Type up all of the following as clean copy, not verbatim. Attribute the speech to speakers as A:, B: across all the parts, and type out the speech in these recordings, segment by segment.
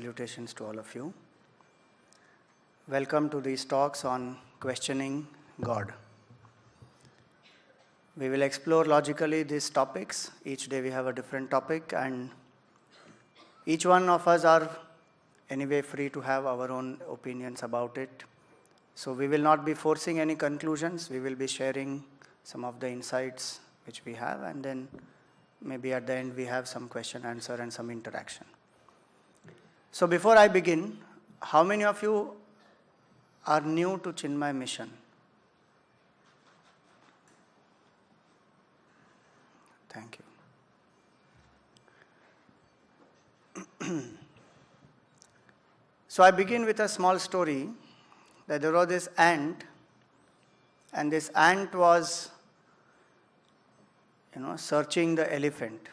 A: salutations to all of you. Welcome to these talks on questioning God. We will explore logically these topics. Each day we have a different topic, and each one of us are anyway free to have our own opinions about it. So we will not be forcing any conclusions. We will be sharing some of the insights which we have, and then maybe at the end we have some question answer and some interaction. So before I begin, how many of you are new to Chinmay mission? Thank you. So I begin with a small story that there was this ant, and this ant was searching the elephant.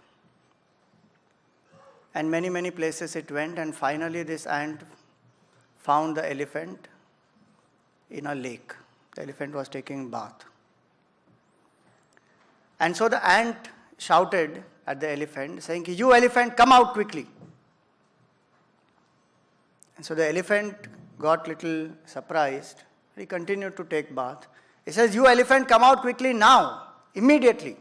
A: And many places it went, and finally this ant found the elephant in a lake. The elephant was taking a bath. And so the ant shouted at the elephant, saying, "You elephant, come out quickly." And so the elephant got little surprised. He continued to take bath. He says, "You elephant, come out quickly now, immediately."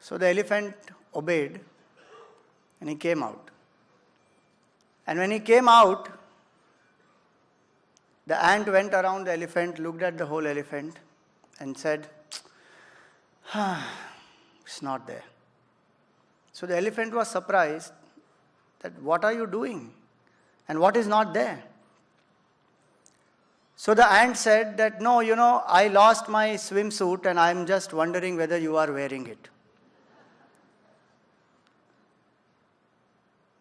A: So the elephant obeyed, and he came out. And when he came out, the ant went around the elephant, looked at the whole elephant, and said, "It's not there." So the elephant was surprised that, "What are you doing? And what is not there?" So the ant said that, "No, I lost my swimsuit and I'm just wondering whether you are wearing it."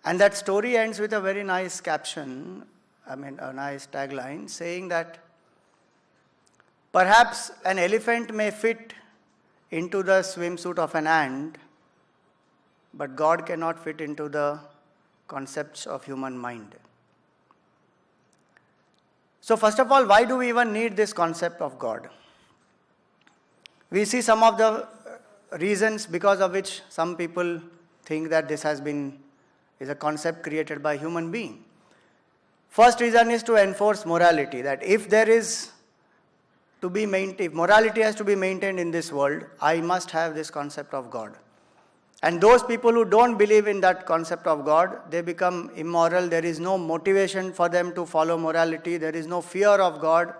A: And that story ends with a very nice caption, a nice tagline, saying that perhaps an elephant may fit into the swimsuit of an ant, but God cannot fit into the concepts of human mind. So first of all, why do we even need this concept of God? We see some of the reasons because of which some people think that this is a concept created by human being. First reason is to enforce morality, that if morality has to be maintained in this world, I must have this concept of God. And those people who don't believe in that concept of God, they become immoral. There is no motivation for them to follow morality. There is no fear of God.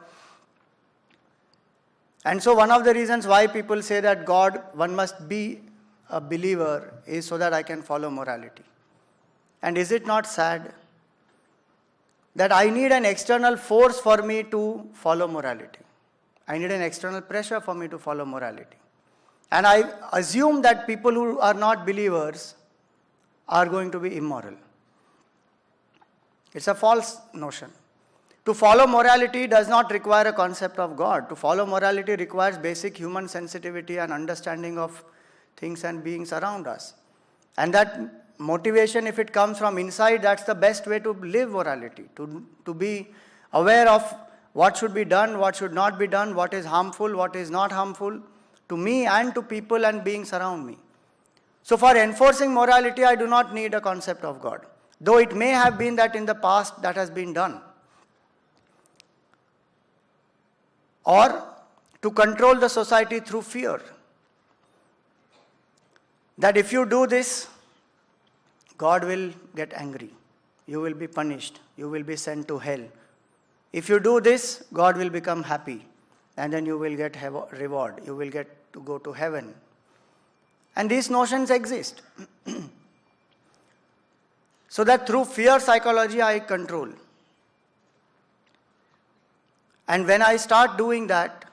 A: And so one of the reasons why people say that one must be a believer is so that I can follow morality. And is it not sad that I need an external force for me to follow morality? I need an external pressure for me to follow morality. And I assume that people who are not believers are going to be immoral. It's a false notion. To follow morality does not require a concept of God. To follow morality requires basic human sensitivity and understanding of things and beings around us. And that motivation, if it comes from inside, that's the best way to live morality, to be aware of what should be done, what should not be done, what is harmful, what is not harmful to me and to people and beings around me. So for enforcing morality, I do not need a concept of God, though it may have been that in the past that has been done. Or to control the society through fear, that if you do this, God will get angry. You will be punished. You will be sent to hell. If you do this, God will become happy. And then you will get reward. You will get to go to heaven. And these notions exist. So that through fear psychology, I control. And when I start doing that,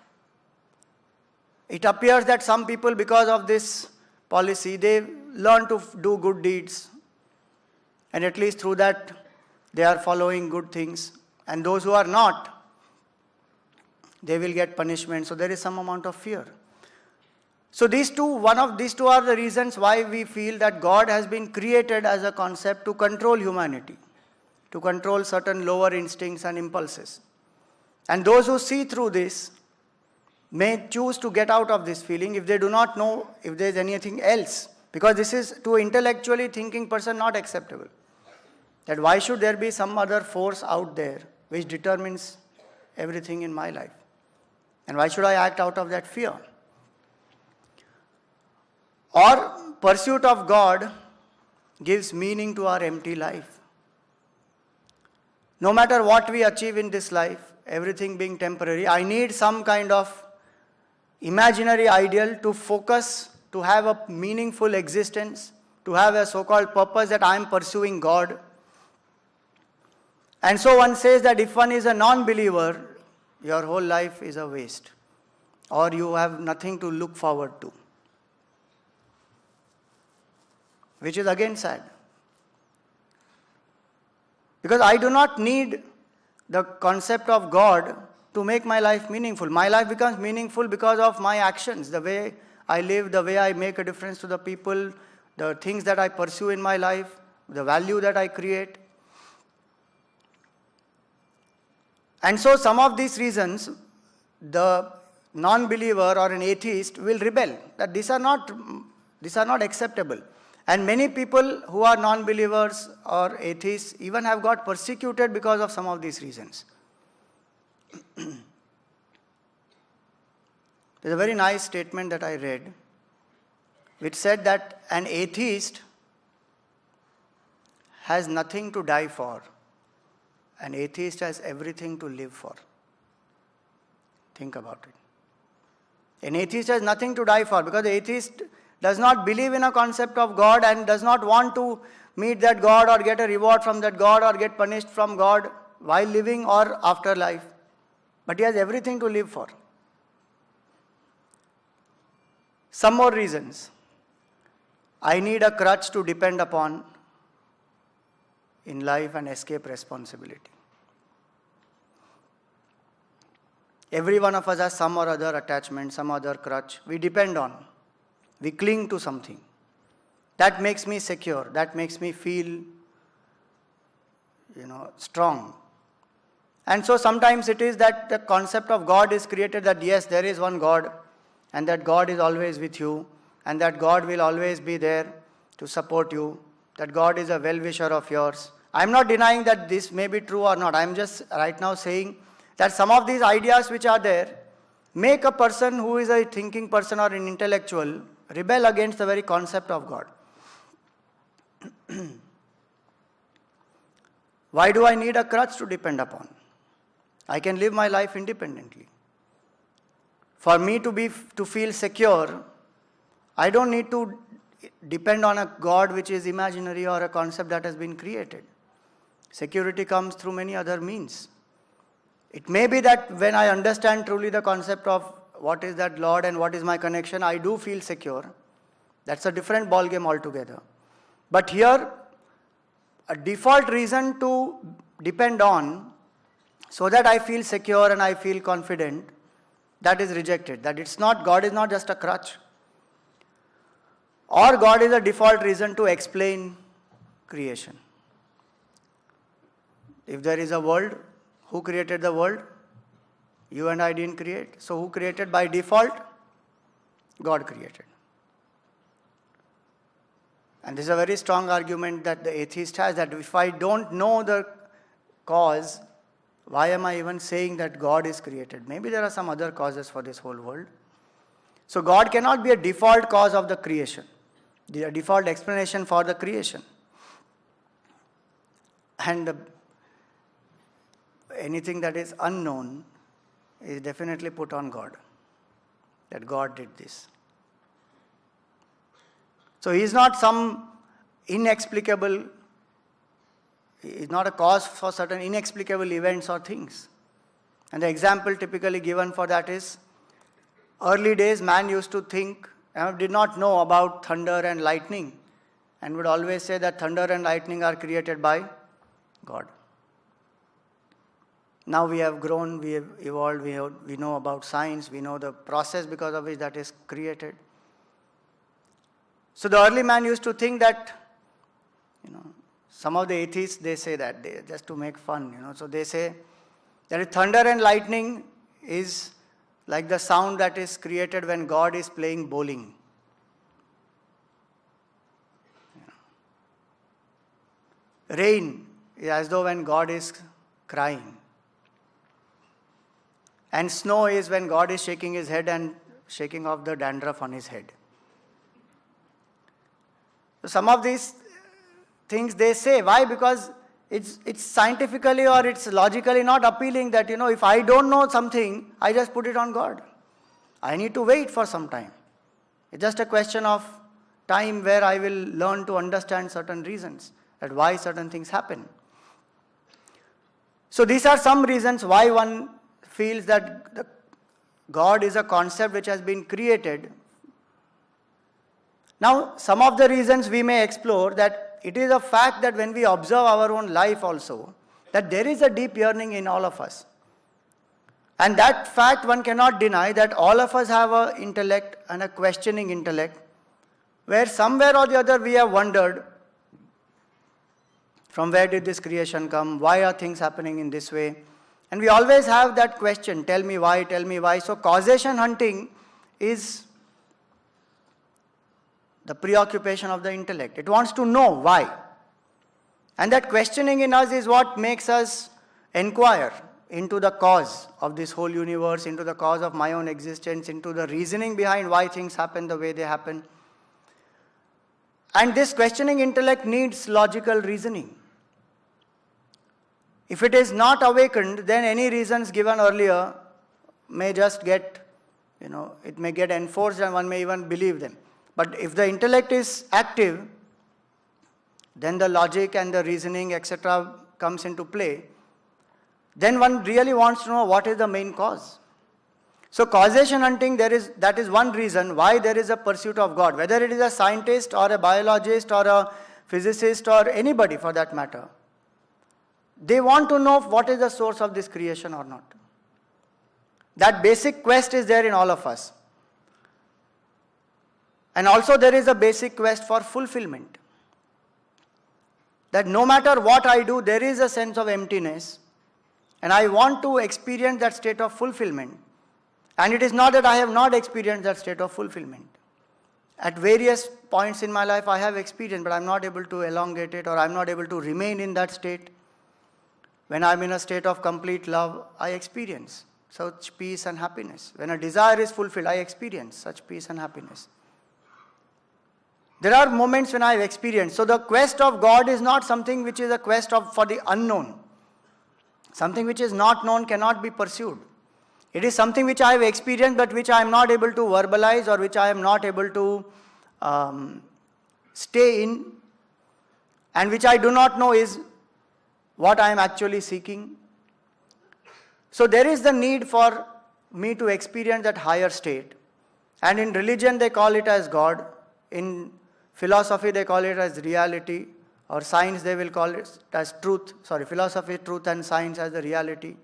A: it appears that some people, because of this policy, they learn to do good deeds. And at least through that, they are following good things. And those who are not, they will get punishment. So there is some amount of fear. So one of these two are the reasons why we feel that God has been created as a concept to control humanity, to control certain lower instincts and impulses. And those who see through this may choose to get out of this feeling if they do not know if there is anything else. Because this is, to intellectually thinking person, not acceptable. That why should there be some other force out there which determines everything in my life? And why should I act out of that fear? Or pursuit of God gives meaning to our empty life. No matter what we achieve in this life, everything being temporary, I need some kind of imaginary ideal to focus, to have a meaningful existence, to have a so-called purpose that I am pursuing God. And so one says that if one is a non-believer, your whole life is a waste, or you have nothing to look forward to, which is again sad. Because I do not need the concept of God to make my life meaningful. My life becomes meaningful because of my actions, the way I live, the way I make a difference to the people, the things that I pursue in my life, the value that I create. And so some of these reasons, the non-believer or an atheist will rebel, that these are not acceptable. And many people who are non-believers or atheists even have got persecuted because of some of these reasons. There's a very nice statement that I read, which said that an atheist has nothing to die for. An atheist has everything to live for. Think about it. An atheist has nothing to die for, because the atheist does not believe in a concept of God and does not want to meet that God or get a reward from that God or get punished from God while living or after life. But he has everything to live for. Some more reasons. I need a crutch to depend upon in life and escape responsibility. Every one of us has some or other attachment, some other crutch we depend on. We cling to something. That makes me secure. That makes me feel, strong. And so sometimes it is that the concept of God is created, that yes, there is one God, and that God is always with you, and that God will always be there to support you, that God is a well-wisher of yours. I'm not denying that this may be true or not. I'm just right now saying that some of these ideas which are there make a person who is a thinking person or an intellectual rebel against the very concept of God. Why do I need a crutch to depend upon? I can live my life independently. For me to feel secure, I don't need to depend on a God which is imaginary or a concept that has been created. Security comes through many other means. It may be that when I understand truly the concept of what is that Lord and what is my connection, I do feel secure. That's a different ballgame altogether. But here, a default reason to depend on so that I feel secure and I feel confident, that is rejected. That God is not just a crutch. Or God is a default reason to explain creation. If there is a world, who created the world? You and I didn't create. So who created by default? God created. And this is a very strong argument that the atheist has, that if I don't know the cause, why am I even saying that God is created? Maybe there are some other causes for this whole world. So God cannot be a default cause of the creation, the default explanation for the creation. And anything that is unknown is definitely put on God, that God did this. So he is not some inexplicable, he is not a cause for certain inexplicable events or things. And the example typically given for that is, early days man used to think, did not know about thunder and lightning, and would always say that thunder and lightning are created by God. Now we have grown, we have evolved, we know about science, we know the process because of which that is created. So the early man used to think that, some of the atheists, they say that, just to make fun, so they say that thunder and lightning is like the sound that is created when God is playing bowling. Rain is as though when God is crying. And snow is when God is shaking his head and shaking off the dandruff on his head. So some of these things they say. Why? Because it's scientifically or it's logically not appealing that, if I don't know something, I just put it on God. I need to wait for some time. It's just a question of time where I will learn to understand certain reasons, that why certain things happen. So these are some reasons why one feels that God is a concept which has been created. Now, some of the reasons we may explore, that it is a fact that when we observe our own life also, that there is a deep yearning in all of us. And that fact one cannot deny, that all of us have an intellect and a questioning intellect, where somewhere or the other we have wondered, from where did this creation come? Why are things happening in this way? And we always have that question, tell me why, tell me why. So causation hunting is the preoccupation of the intellect. It wants to know why. And that questioning in us is what makes us inquire into the cause of this whole universe, into the cause of my own existence, into the reasoning behind why things happen the way they happen. And this questioning intellect needs logical reasoning. If it is not awakened, then any reasons given earlier may just get, it may get enforced and one may even believe them. But if the intellect is active, then the logic and the reasoning, etc., comes into play. Then one really wants to know what is the main cause. So causation hunting, that is one reason why there is a pursuit of God. Whether it is a scientist or a biologist or a physicist or anybody for that matter, they want to know what is the source of this creation or not. That basic quest is there in all of us. And also there is a basic quest for fulfillment. That no matter what I do, there is a sense of emptiness. And I want to experience that state of fulfillment. And it is not that I have not experienced that state of fulfillment. At various points in my life I have experienced, but I am not able to elongate it, or I am not able to remain in that state. When I am in a state of complete love, I experience such peace and happiness. When a desire is fulfilled, I experience such peace and happiness. There are moments when I have experienced. So the quest of God is not something which is a quest for the unknown. Something which is not known cannot be pursued. It is something which I have experienced but which I am not able to verbalize, or which I am not able to stay in, and which I do not know is what I am actually seeking. So there is the need for me to experience that higher state. And in religion they call it as God. In philosophy they call it as reality. Or science they will call it as truth. Philosophy, truth, and science as the reality.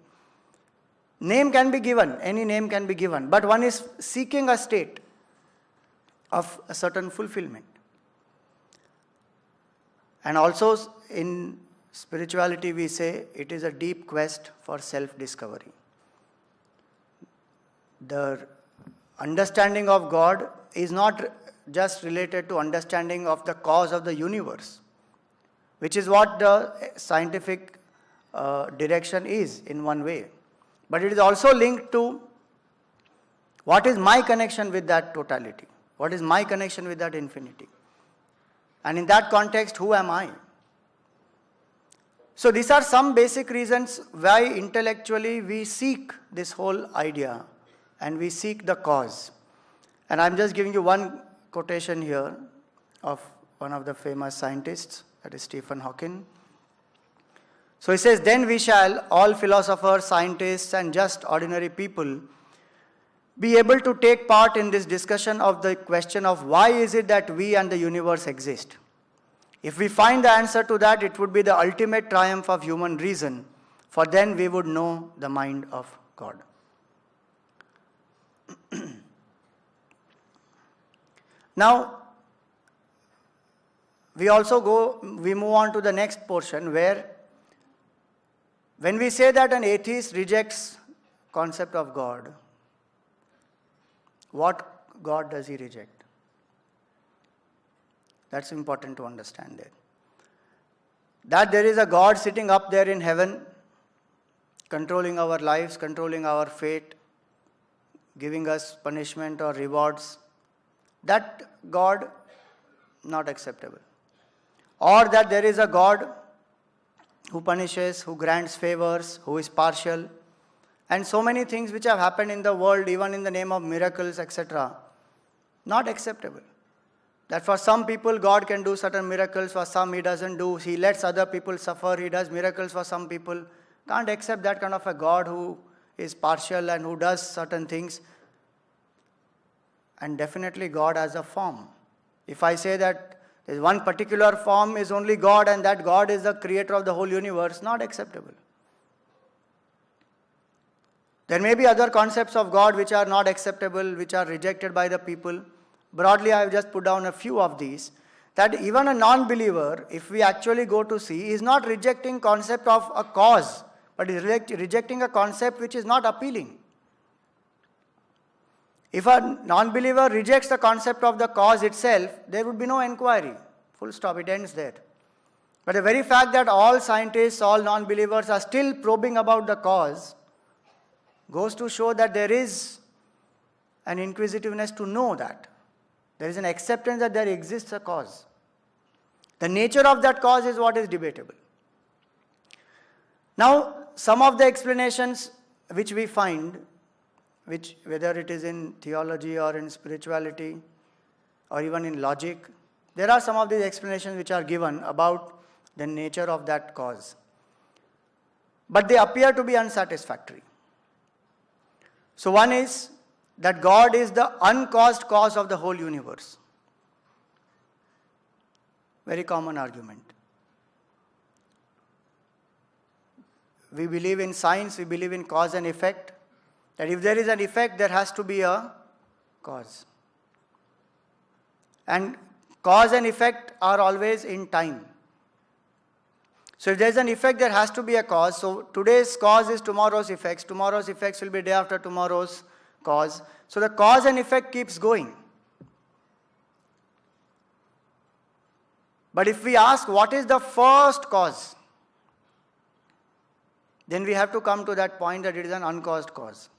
A: Name can be given, any name can be given, but one is seeking a state of a certain fulfillment. And also in spirituality we say it is a deep quest for self-discovery. The understanding of God is not just related to understanding of the cause of the universe, which is what the scientific direction is in one way. But it is also linked to what is my connection with that totality? What is my connection with that infinity? And in that context, who am I? So these are some basic reasons why intellectually we seek this whole idea and we seek the cause. And I'm just giving you one quotation here of one of the famous scientists, that is Stephen Hawking. So he says, then we shall, all philosophers, scientists, and just ordinary people, be able to take part in this discussion of the question of why is it that we and the universe exist. If we find the answer to that, it would be the ultimate triumph of human reason, for then we would know the mind of God. Now, we move on to the next portion where when we say that an atheist rejects concept of God, what God does he reject? That's important to understand there. that there is a God sitting up there in heaven, controlling our lives, controlling our fate, giving us punishment or rewards, that God, not acceptable. Or that there is a God who punishes, who grants favors, who is partial, and so many things which have happened in the world, even in the name of miracles, etc., not acceptable. That for some people God can do certain miracles, for some He doesn't do. He lets other people suffer, He does miracles for some people. Can't accept that kind of a God who is partial and who does certain things. And definitely God has a form. If I say that there's one particular form is only God and that God is the creator of the whole universe, not acceptable. There may be other concepts of God which are not acceptable, which are rejected by the people. Broadly, I have just put down a few of these. That even a non-believer, if we actually go to see, is not rejecting concept of a cause, but is rejecting a concept which is not appealing. If a non-believer rejects the concept of the cause itself, there would be no inquiry. Full stop, it ends there. But the very fact that all scientists, all non-believers are still probing about the cause goes to show that there is an inquisitiveness to know that. There is an acceptance that there exists a cause. The nature of that cause is what is debatable. Now, some of the explanations which we find, which whether it is in theology or in spirituality or even in logic, there are some of these explanations which are given about the nature of that cause. But they appear to be unsatisfactory. So one is that God is the uncaused cause of the whole universe. Very common argument. We believe in science, we believe in cause and effect. That if there is an effect, there has to be a cause. And cause and effect are always in time. So if there is an effect, there has to be a cause. So today's cause is tomorrow's effects. Tomorrow's effects will be day after tomorrow's cause. So the cause and effect keeps going. But if we ask what is the first cause, then we have to come to that point that it is an uncaused cause.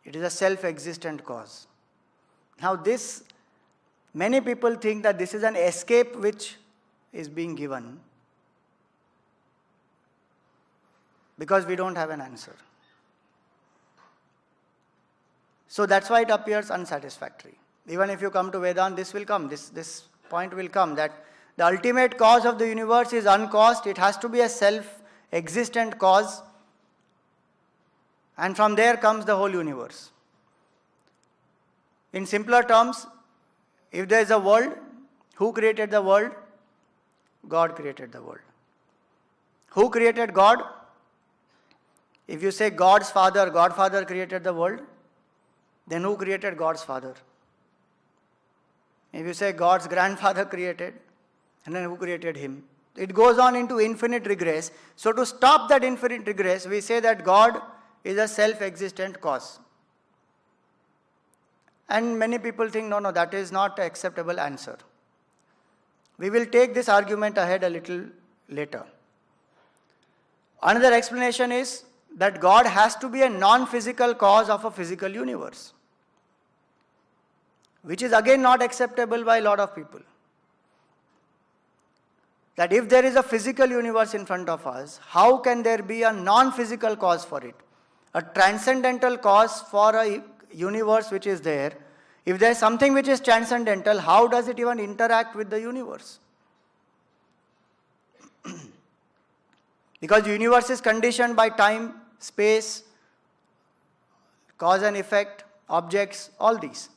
A: It is a self-existent cause. Now this, many people think that this is an escape which is being given because we don't have an answer. So that's why it appears unsatisfactory. Even if you come to Vedanta, this will come, this point will come, that the ultimate cause of the universe is uncaused. It has to be a self-existent cause. And from there comes the whole universe. In simpler terms, if there is a world, who created the world? God created the world. Who created God? If you say God's father, Godfather created the world, then who created God's father? If you say God's grandfather created, and then who created him? It goes on into infinite regress. So to stop that infinite regress, we say that God is a self-existent cause. And many people think, no, that is not an acceptable answer. We will take this argument ahead a little later. Another explanation is that God has to be a non-physical cause of a physical universe, which is again not acceptable by a lot of people. That if there is a physical universe in front of us, how can there be a non-physical cause for it? A transcendental cause for a universe which is there. If there is something which is transcendental, how does it even interact with the universe? Because the universe is conditioned by time, space, cause and effect, objects, all these.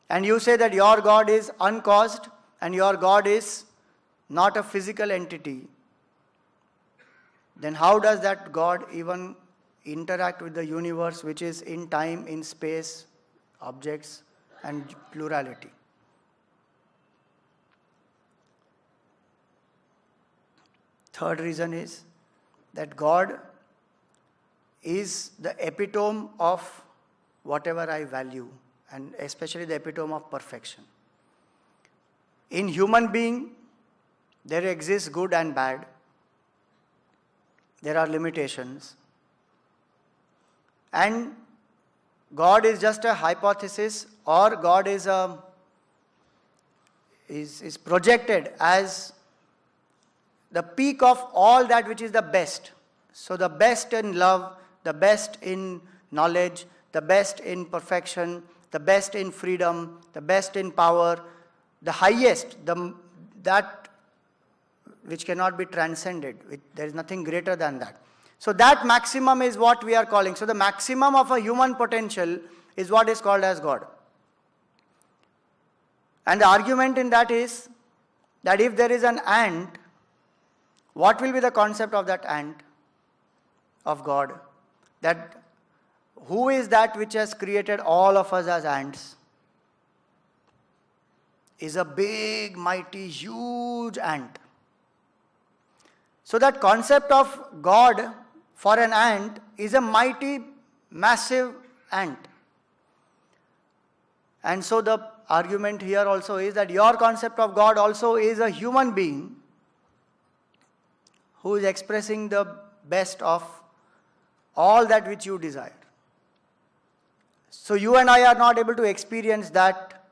A: And you say that your God is uncaused and your God is not a physical entity. Then how does that God even interact with the universe which is in time, in space, objects and plurality? Third reason is that God is the epitome of whatever I value, and especially the epitome of perfection. In human being, there exists good and bad. There are limitations. And God is just a hypothesis, or God is projected as the peak of all that which is the best. So the best in love, the best in knowledge, the best in perfection, the best in freedom, the best in power, the highest, that which cannot be transcended. There is nothing greater than that. So that maximum is what we are calling. So the maximum of a human potential is what is called as God. And the argument in that is that if there is an ant, what will be the concept of that ant, of God? That who is that which has created all of us as ants? Is a big, mighty, huge ant. So that concept of God for an ant is a mighty, massive ant. And so the argument here also is that your concept of God also is a human being who is expressing the best of all that which you desire. So you and I are not able to experience that.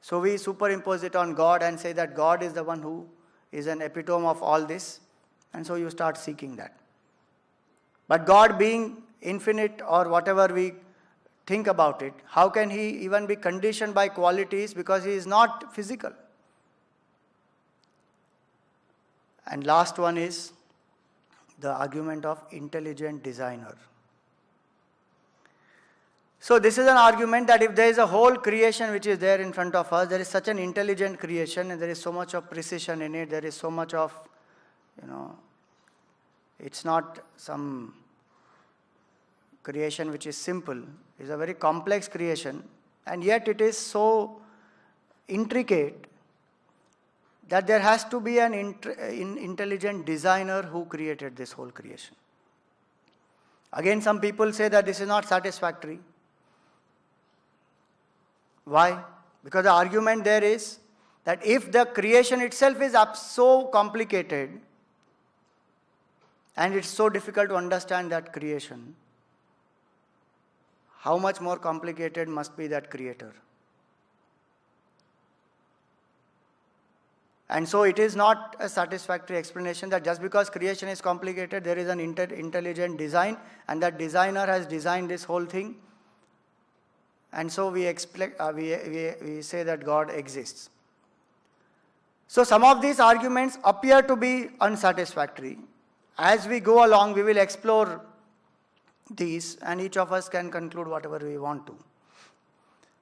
A: So we superimpose it on God and say that God is the one who is an epitome of all this. And so you start seeking that. But God being infinite, or whatever we think about it, how can He even be conditioned by qualities, because He is not physical? And last one is the argument of intelligent designer. So this is an argument that if there is a whole creation which is there in front of us, there is such an intelligent creation and there is so much of precision in it, there is so much of, it's not some creation which is simple. It's a very complex creation, and yet it is so intricate that there has to be an intelligent designer who created this whole creation. Again, some people say that this is not satisfactory. Why? Because the argument there is that if the creation itself is so complicated and it's so difficult to understand that creation, how much more complicated must be that creator? And so it is not a satisfactory explanation that just because creation is complicated, there is an intelligent design, and that designer has designed this whole thing. And so we say that God exists. So some of these arguments appear to be unsatisfactory. As we go along, we will explore these, and each of us can conclude whatever we want to.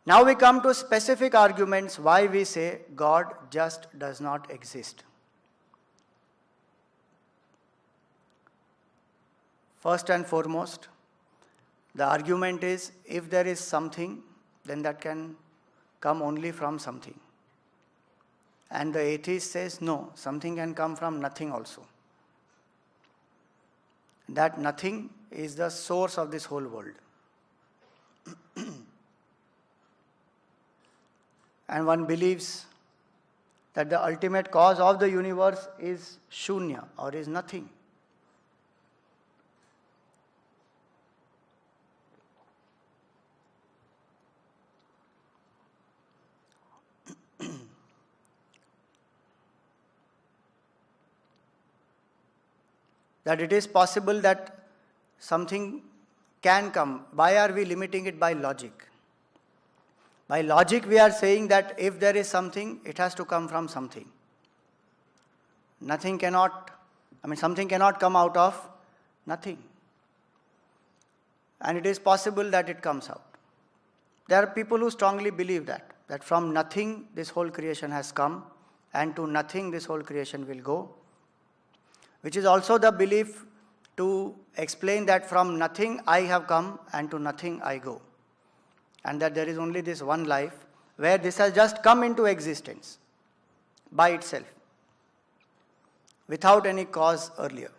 A: Now we come to specific arguments why we say God just does not exist. First and foremost, the argument is if there is something, then that can come only from something. And the atheist says no, something can come from nothing also. That nothing is the source of this whole world. And one believes that the ultimate cause of the universe is shunya, or is nothing. That it is possible that something can come. Why are we limiting it by logic? By logic, we are saying that if there is something, it has to come from something. Something cannot come out of nothing. And it is possible that it comes out. There are people who strongly believe that from nothing this whole creation has come, and to nothing this whole creation will go. Which is also the belief to explain that from nothing I have come and to nothing I go. And that there is only this one life where this has just come into existence by itself, without any cause earlier.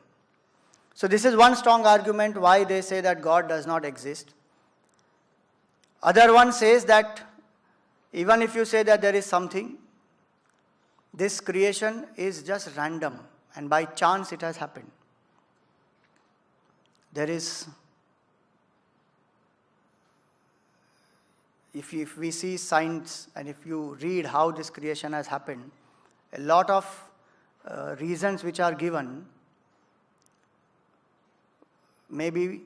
A: So this is one strong argument why they say that God does not exist. Other one says that even if you say that there is something, this creation is just random and by chance it has happened. There is, if we see science and if you read how this creation has happened, a lot of reasons which are given, maybe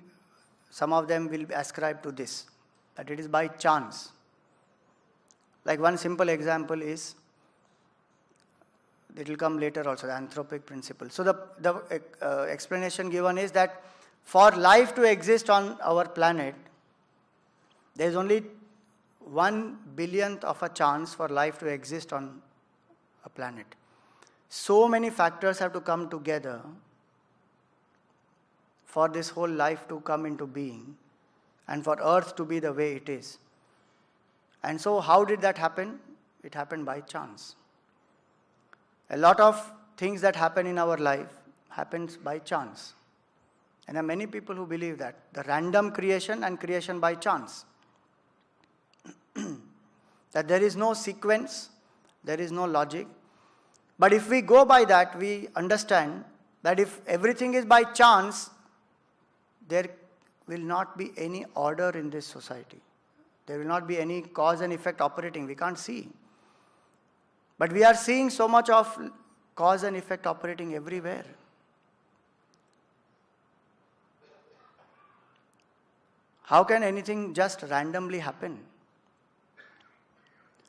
A: some of them will be ascribed to this, that it is by chance. Like one simple example is, it will come later also, the anthropic principle. So the explanation given is that for life to exist on our planet, there is only 1/1000th of a chance for life to exist on a planet. So many factors have to come together for this whole life to come into being and for Earth to be the way it is. And so how did that happen? It happened by chance. A lot of things that happen in our life happens by chance. And there are many people who believe that. The random creation and creation by chance. That there is no sequence, there is no logic. But if we go by that, we understand that if everything is by chance, there will not be any order in this society. There will not be any cause and effect operating. We can't see. But we are seeing so much of cause and effect operating everywhere. How can anything just randomly happen?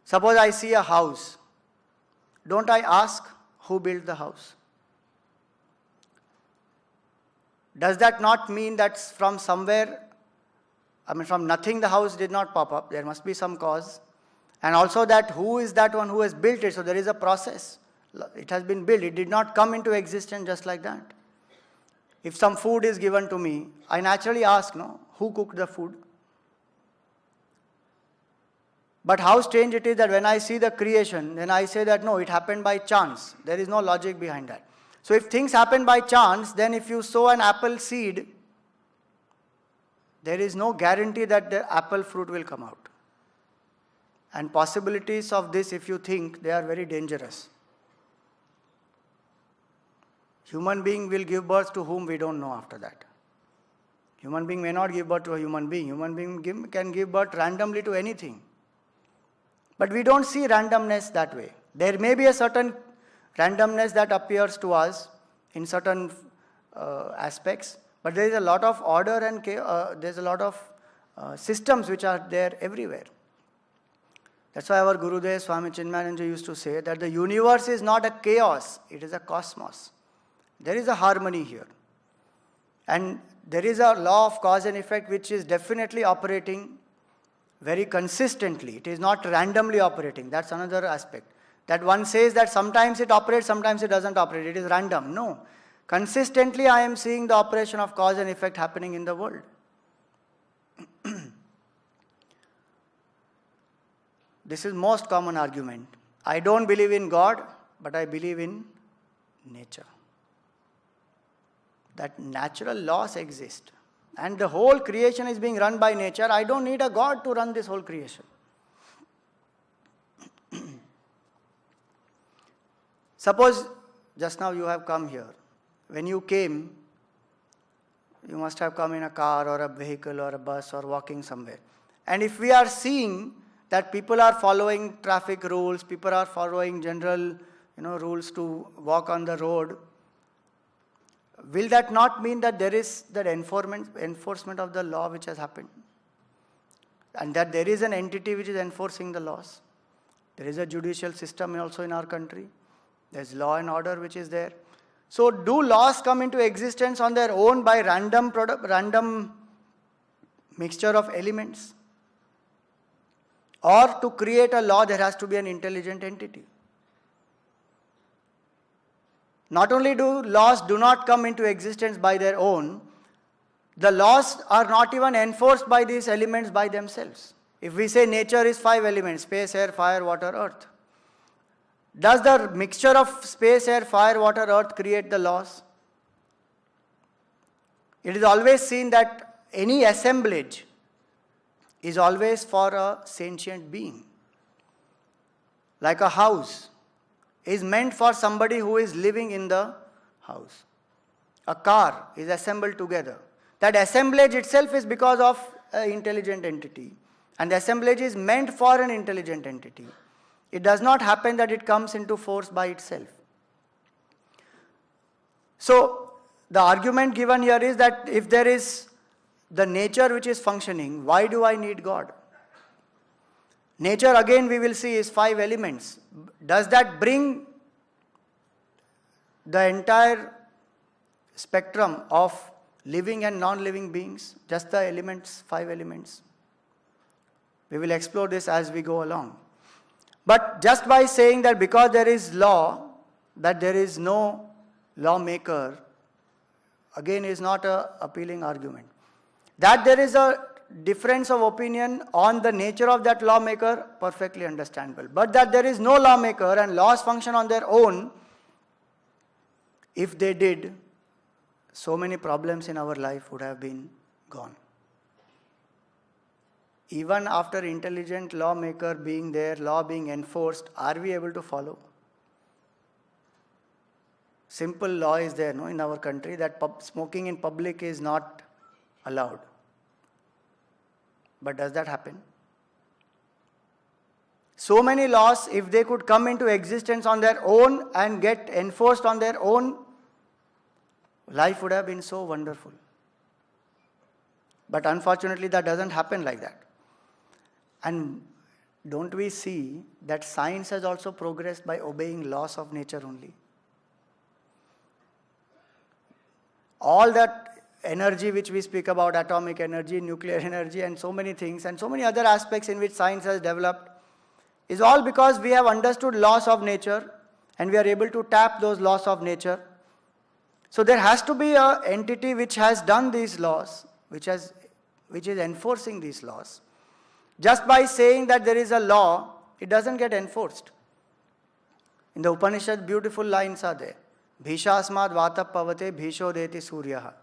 A: Suppose I see a house. Don't I ask who built the house? Does that not mean that from somewhere, from nothing the house did not pop up? There must be some cause. And also that who is that one who has built it? So there is a process. It has been built. It did not come into existence just like that. If some food is given to me, I naturally ask, who cooked the food? But how strange it is that when I see the creation, then I say that no, it happened by chance. There is no logic behind that. So if things happen by chance, then if you sow an apple seed, there is no guarantee that the apple fruit will come out. And possibilities of this, if you think, they are very dangerous. Human being will give birth to whom we don't know after that. Human being may not give birth to a human being. Human being can give birth randomly to anything. But we don't see randomness that way. There may be a certain randomness that appears to us in certain aspects, but there is a lot of order and there's a lot of systems which are there everywhere. That's why our Gurudev Swami Chinmayananda used to say that the universe is not a chaos, it is a cosmos. There is a harmony here. And there is a law of cause and effect which is definitely operating very consistently. It is not randomly operating. That's another aspect. That one says that sometimes it operates, sometimes it doesn't operate. It is random. No. Consistently I am seeing the operation of cause and effect happening in the world. This is most common argument. I don't believe in God, but I believe in nature. That natural laws exist. And the whole creation is being run by nature. I don't need a God to run this whole creation. Suppose just now you have come here. When you came, you must have come in a car or a vehicle or a bus or walking somewhere. And if we are seeing that people are following traffic rules, people are following general rules to walk on the road, will that not mean that there is that enforcement of the law which has happened? And that there is an entity which is enforcing the laws? There is a judicial system also in our country. There is law and order which is there. So do laws come into existence on their own by random mixture of elements? Or to create a law, there has to be an intelligent entity. Not only do laws do not come into existence by their own, the laws are not even enforced by these elements by themselves. If we say nature is 5 elements, space, air, fire, water, earth, does the mixture of space, air, fire, water, earth create the laws? It is always seen that any assemblage is always for a sentient being. Like a house. is meant for somebody who is living in the house. A car is assembled together. That assemblage itself is because of an intelligent entity. And the assemblage is meant for an intelligent entity. It does not happen that it comes into force by itself. So, the argument given here is that if there is the nature which is functioning, why do I need God? Nature, again, we will see, is 5 elements. Does that bring the entire spectrum of living and non-living beings? Just the elements, 5 elements. We will explore this as we go along. But just by saying that because there is law, that there is no lawmaker, again is not an appealing argument. That there is a difference of opinion on the nature of that lawmaker, perfectly understandable. But that there is no lawmaker and laws function on their own, if they did, so many problems in our life would have been gone. Even after intelligent lawmaker being there, law being enforced, are we able to follow? Simple law is there, no, in our country that smoking in public is not allowed. But does that happen? So many laws, if they could come into existence on their own and get enforced on their own, life would have been so wonderful. But unfortunately, that doesn't happen like that. And don't we see that science has also progressed by obeying laws of nature only? All that energy which we speak about, atomic energy, nuclear energy, and so many things, and so many other aspects in which science has developed, is all because we have understood laws of nature and we are able to tap those laws of nature. So there has to be an entity which has done these laws, which is enforcing these laws. Just by saying that there is a law, it doesn't get enforced. In the Upanishad, beautiful lines are there. Bhishasmad vata pavate bhisho deti suryaha.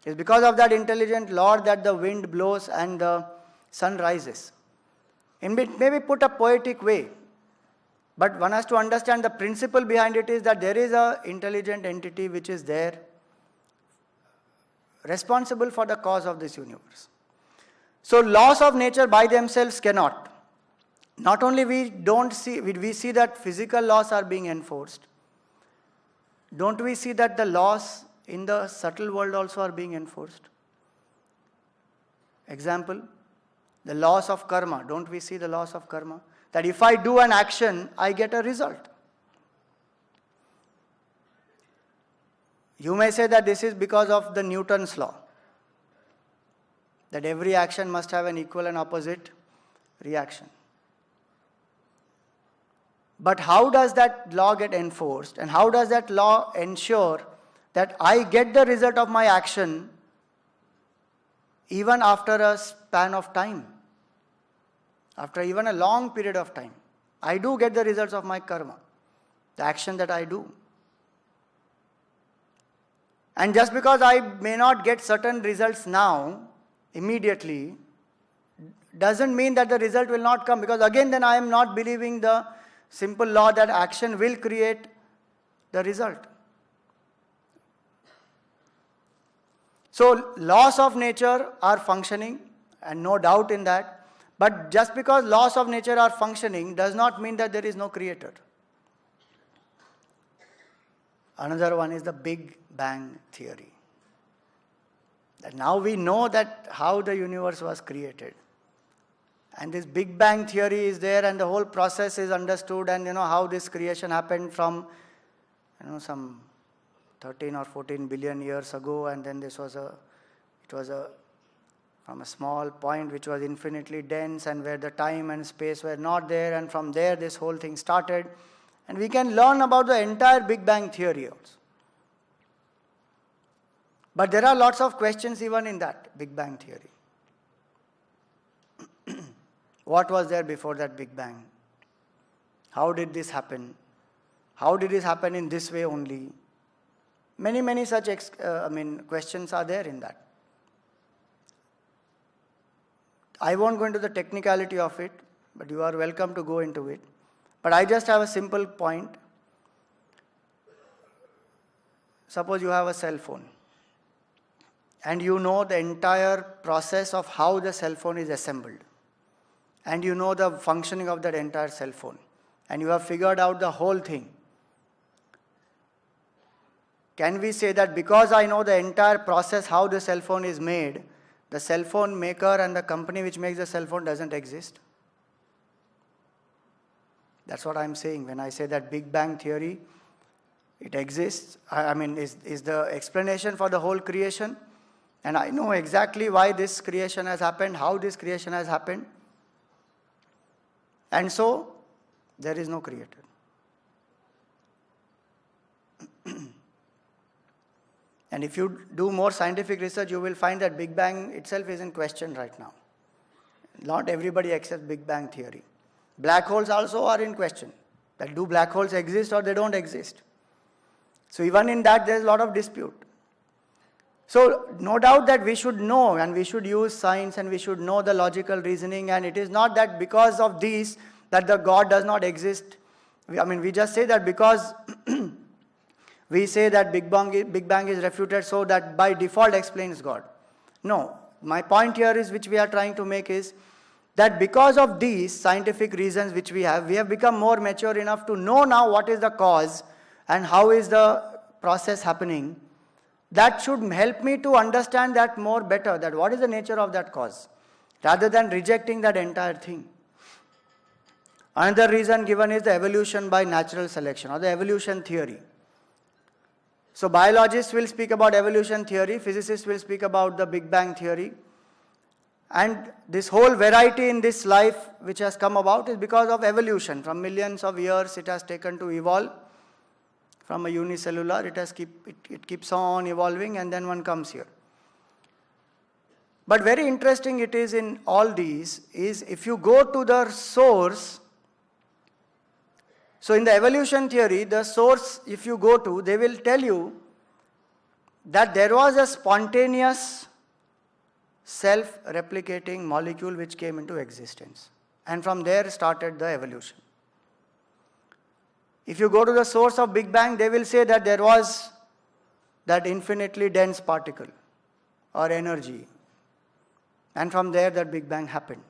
A: It's because of that intelligent Lord that the wind blows and the sun rises. It may be put a poetic way, but one has to understand the principle behind it is that there is an intelligent entity which is there, responsible for the cause of this universe. So laws of nature by themselves cannot. Not only we see that physical laws are being enforced, don't we see that the laws in the subtle world also are being enforced? Example, the laws of karma. Don't we see the laws of karma? That if I do an action, I get a result. You may say that this is because of the Newton's law, that every action must have an equal and opposite reaction. But how does that law get enforced, and how does that law ensure that I get the result of my action even after a span of time? After even a long period of time, I do get the results of my karma, the action that I do. And just because I may not get certain results now, immediately, doesn't mean that the result will not come, because again then I am not believing the simple law that action will create the result. So laws of nature are functioning, and no doubt in that. But just because laws of nature are functioning does not mean that there is no creator. Another one is the Big Bang theory. That now we know that how the universe was created. And this Big Bang theory is there, and the whole process is understood, and how this creation happened from some 13 or 14 billion years ago, and then it was from a small point which was infinitely dense, and where the time and space were not there, and from there this whole thing started. And we can learn about the entire Big Bang theory also. But there are lots of questions even in that Big Bang theory. What was there before that Big Bang? How did this happen? How did this happen in this way only? Many such questions are there in that. I won't go into the technicality of it, but you are welcome to go into it. But I just have a simple point, suppose you have a cell phone and you know the entire process of how the cell phone is assembled, and you know the functioning of that entire cell phone, and you have figured out the whole thing. Can we say that because I know the entire process how the cell phone is made, the cell phone maker and the company which makes the cell phone doesn't exist? That's what I'm saying when I say that Big Bang theory, it exists. I mean, is the explanation for the whole creation. And I know exactly why this creation has happened, how this creation has happened. And so, there is no creator. And if you do more scientific research, you will find that Big Bang itself is in question right now. Not everybody accepts Big Bang theory. Black holes also are in question. That do black holes exist or they don't exist? So even in that there is a lot of dispute. So no doubt that we should know and we should use science and we should know the logical reasoning, and it is not that because of these that the God does not exist. We just say that because we say that Big Bang is refuted, so that by default explains God. No, my point here is, which we are trying to make, is that because of these scientific reasons which we have become more mature enough to know now what is the cause and how is the process happening. That should help me to understand that more better, that what is the nature of that cause, rather than rejecting that entire thing. Another reason given is the evolution by natural selection, or the evolution theory. So biologists will speak about evolution theory, physicists will speak about the Big Bang theory. And this whole variety in this life which has come about is because of evolution. From millions of years it has taken to evolve. From a unicellular, it keeps on evolving, and then one comes here. But very interesting it is in all these is if you go to the source. So in the evolution theory, the source, if you go to, they will tell you that there was a spontaneous self-replicating molecule which came into existence. And from there started the evolution. If you go to the source of Big Bang, they will say that there was that infinitely dense particle or energy. And from there that Big Bang happened.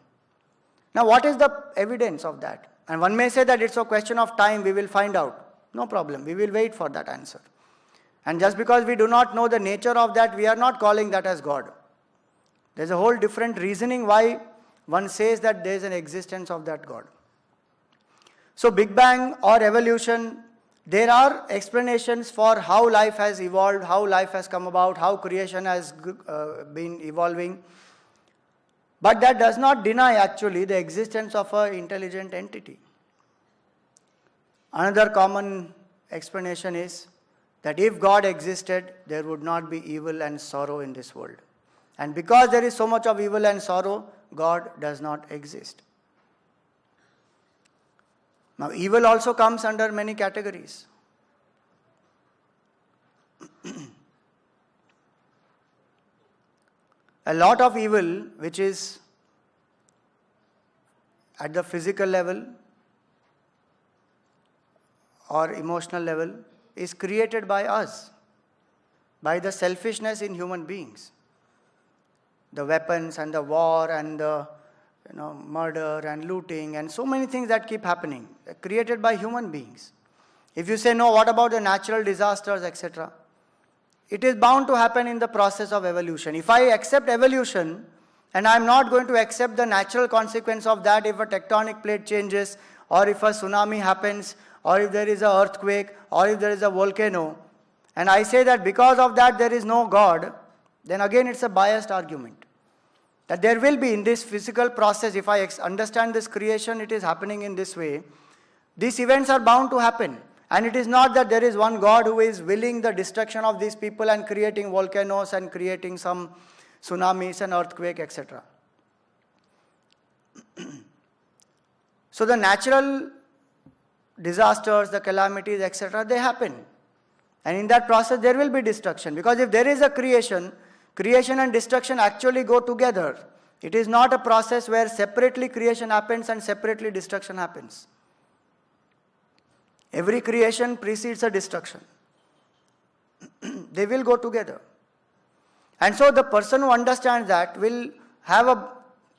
A: Now what is the evidence of that? And one may say that it's a question of time, we will find out. No problem, we will wait for that answer. And just because we do not know the nature of that, we are not calling that as God. There's a whole different reasoning why one says that there is an existence of that God. So Big Bang or evolution, there are explanations for how life has evolved, how life has come about, how creation has been evolving. But that does not deny actually the existence of an intelligent entity. Another common explanation is that if God existed, there would not be evil and sorrow in this world. And because there is so much of evil and sorrow, God does not exist. Now, evil also comes under many categories. A lot of evil, which is at the physical level or emotional level, is created by us, by the selfishness in human beings. The weapons and the war and the murder and looting and so many things that keep happening, created by human beings. If you say, no, what about the natural disasters, etc.? It is bound to happen in the process of evolution. If I accept evolution, and I am not going to accept the natural consequence of that, if a tectonic plate changes, or if a tsunami happens, or if there is an earthquake, or if there is a volcano, and I say that because of that there is no God, then again it's a biased argument. That there will be in this physical process, if I understand this creation, it is happening in this way, these events are bound to happen. And it is not that there is one God who is willing the destruction of these people and creating volcanoes and creating some tsunamis and earthquake, etc. So the natural disasters, the calamities, etc., they happen. And in that process there will be destruction. Because if there is a creation, creation and destruction actually go together. It is not a process where separately creation happens and separately destruction happens. Every creation precedes a destruction. They will go together. And so the person who understands that will have a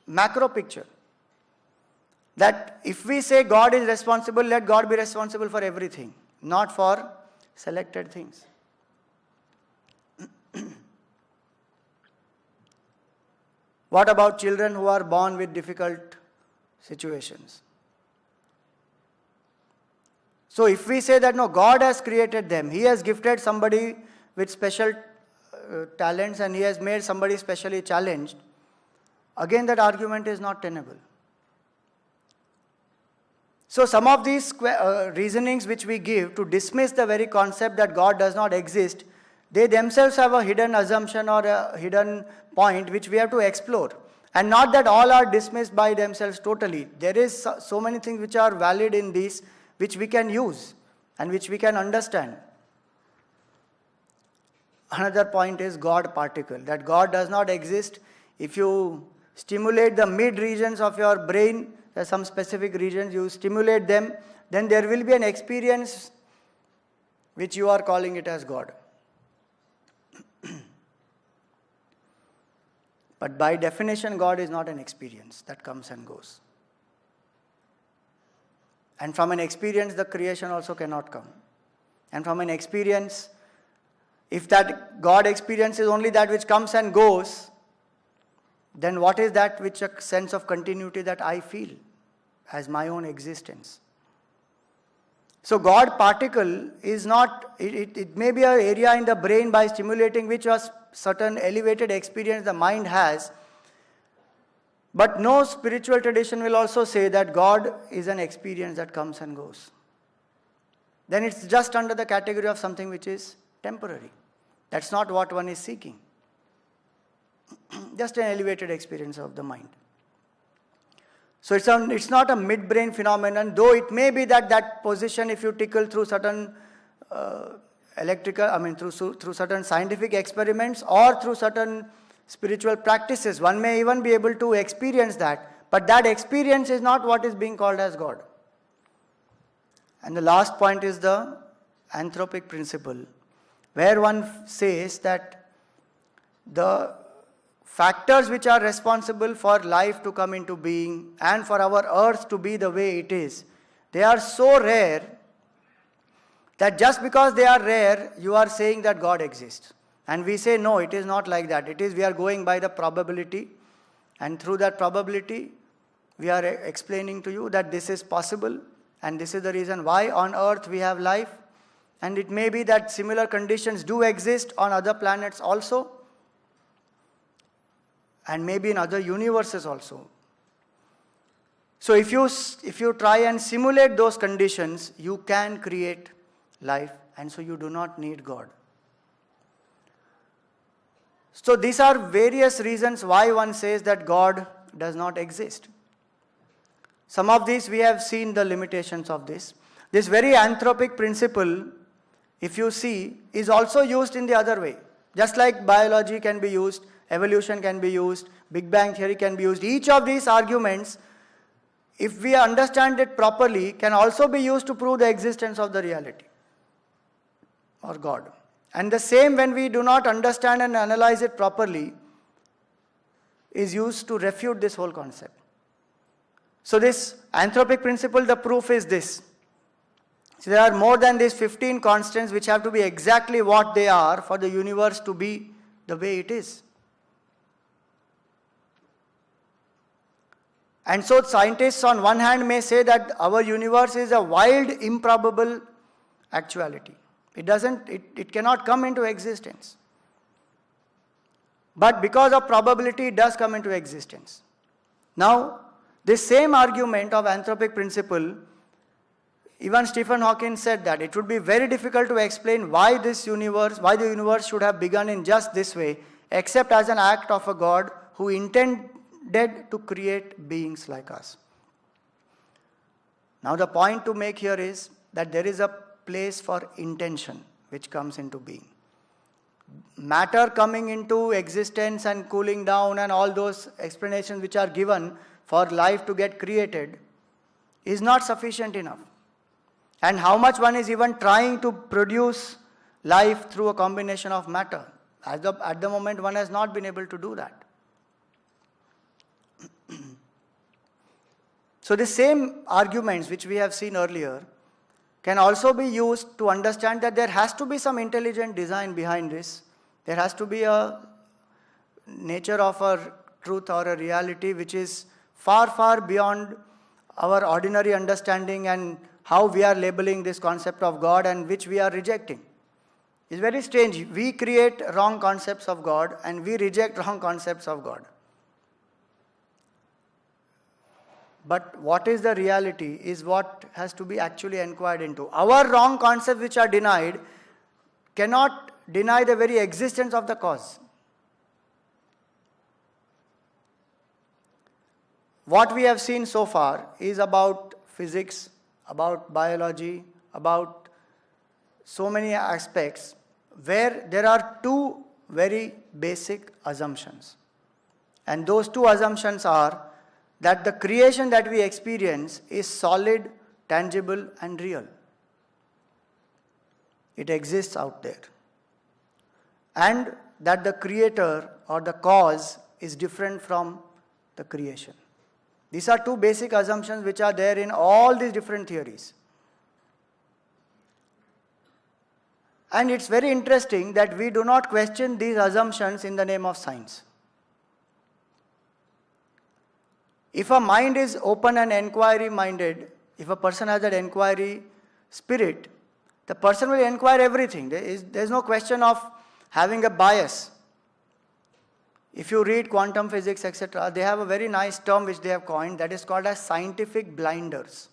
A: macro picture. That if we say God is responsible, let God be responsible for everything, not for selected things. What about children who are born with difficult situations? So if we say that no, God has created them, He has gifted somebody with special talents and He has made somebody specially challenged, again that argument is not tenable. So some of these reasonings which we give to dismiss the very concept that God does not exist, they themselves have a hidden assumption or a hidden point which we have to explore. And not that all are dismissed by themselves totally. There is so many things which are valid in these, which we can use and which we can understand. Another point is God particle, that God does not exist. If you stimulate the mid regions of your brain, there are some specific regions, you stimulate them, then there will be an experience which you are calling it as God. But by definition, God is not an experience that comes and goes. And from an experience, the creation also cannot come. And from an experience, if that God experience is only that which comes and goes, then what is that which a sense of continuity that I feel as my own existence? So God particle is not, it may be an area in the brain by stimulating which was certain elevated experience the mind has, but no spiritual tradition will also say that God is an experience that comes and goes. Then it's just under the category of something which is temporary. That's not what one is seeking. Just an elevated experience of the mind. So it's not a midbrain phenomenon, though it may be that position, if you tickle through certain through certain scientific experiments or through certain spiritual practices, one may even be able to experience that. But that experience is not what is being called as God. And the last point is the anthropic principle, where one says that the factors which are responsible for life to come into being and for our earth to be the way it is, they are so rare that just because they are rare, you are saying that God exists. And we say, no, it is not like that. It is, we are going by the probability. And through that probability, we are explaining to you that this is possible. And this is the reason why on earth we have life. And it may be that similar conditions do exist on other planets also. And maybe in other universes also. So if you try and simulate those conditions, you can create life, and so you do not need God. So these are various reasons why one says that God does not exist. Some of these we have seen the limitations of this. This very anthropic principle, if you see, is also used in the other way. Just like biology can be used, evolution can be used, Big Bang theory can be used. Each of these arguments, if we understand it properly, can also be used to prove the existence of the reality or God. And the same, when we do not understand and analyze it properly, is used to refute this whole concept. So this anthropic principle, the proof is this. So there are more than these 15 constants which have to be exactly what they are for the universe to be the way it is. And so scientists on one hand may say that our universe is a wild, improbable actuality. It cannot come into existence. But because of probability, it does come into existence. Now, this same argument of anthropic principle, even Stephen Hawking said that it would be very difficult to explain why the universe should have begun in just this way, except as an act of a God who intended to create beings like us. Now the point to make here is that there is a place for intention which comes into being. Matter coming into existence and cooling down and all those explanations which are given for life to get created is not sufficient enough. And how much one is even trying to produce life through a combination of matter. At the moment, one has not been able to do that. So the same arguments which we have seen earlier can also be used to understand that there has to be some intelligent design behind this. There has to be a nature of a truth or a reality which is far, far beyond our ordinary understanding and how we are labeling this concept of God and which we are rejecting. It's very strange. We create wrong concepts of God and we reject wrong concepts of God. But what is the reality is what has to be actually inquired into. Our wrong concepts which are denied cannot deny the very existence of the cause. What we have seen so far is about physics, about biology, about so many aspects where there are two very basic assumptions. And those two assumptions are that the creation that we experience is solid, tangible, and real. It exists out there. And that the creator or the cause is different from the creation. These are two basic assumptions which are there in all these different theories. And it's very interesting that we do not question these assumptions in the name of science. If a mind is open and inquiry minded, if a person has that inquiry spirit, the person will inquire everything. There is no question of having a bias. If you read quantum physics, etc., they have a very nice term which they have coined that is called as scientific blinders.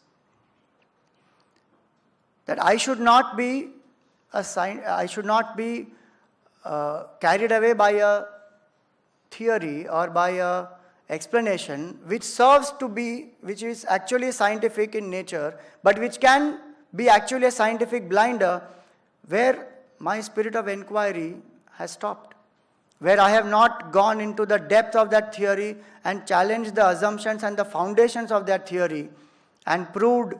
A: That I should not be carried away by a theory or by a explanation which is actually scientific in nature, but which can be actually a scientific blinder where my spirit of inquiry has stopped, where I have not gone into the depth of that theory and challenged the assumptions and the foundations of that theory and proved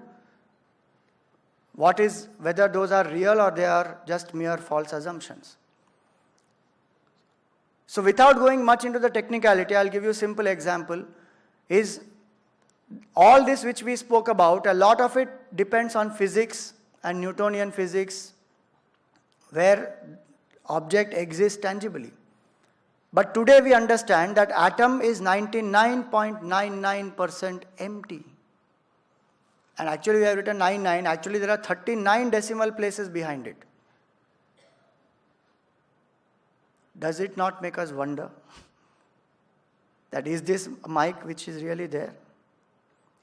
A: whether those are real or they are just mere false assumptions. So without going much into the technicality, I'll give you a simple example, is all this which we spoke about, a lot of it depends on physics and Newtonian physics, where object exists tangibly. But today we understand that atom is 99.99% empty. And actually we have written 99, actually there are 39 decimal places behind it. Does it not make us wonder that is this mic which is really there?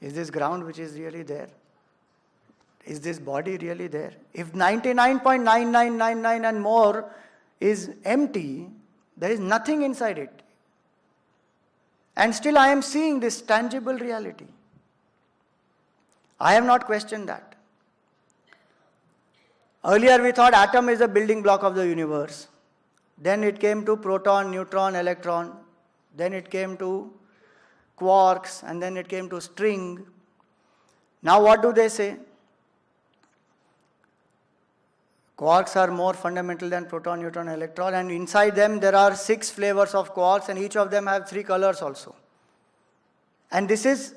A: Is this ground which is really there? Is this body really there? If 99.9999 and more is empty, there is nothing inside it. And still I am seeing this tangible reality. I have not questioned that. Earlier we thought atom is a building block of the universe. Then it came to proton, neutron, electron. Then it came to quarks, and then it came to string. Now what do they say? Quarks are more fundamental than proton, neutron, electron, and inside them there are 6 flavors of quarks, and each of them have 3 colors also. And this is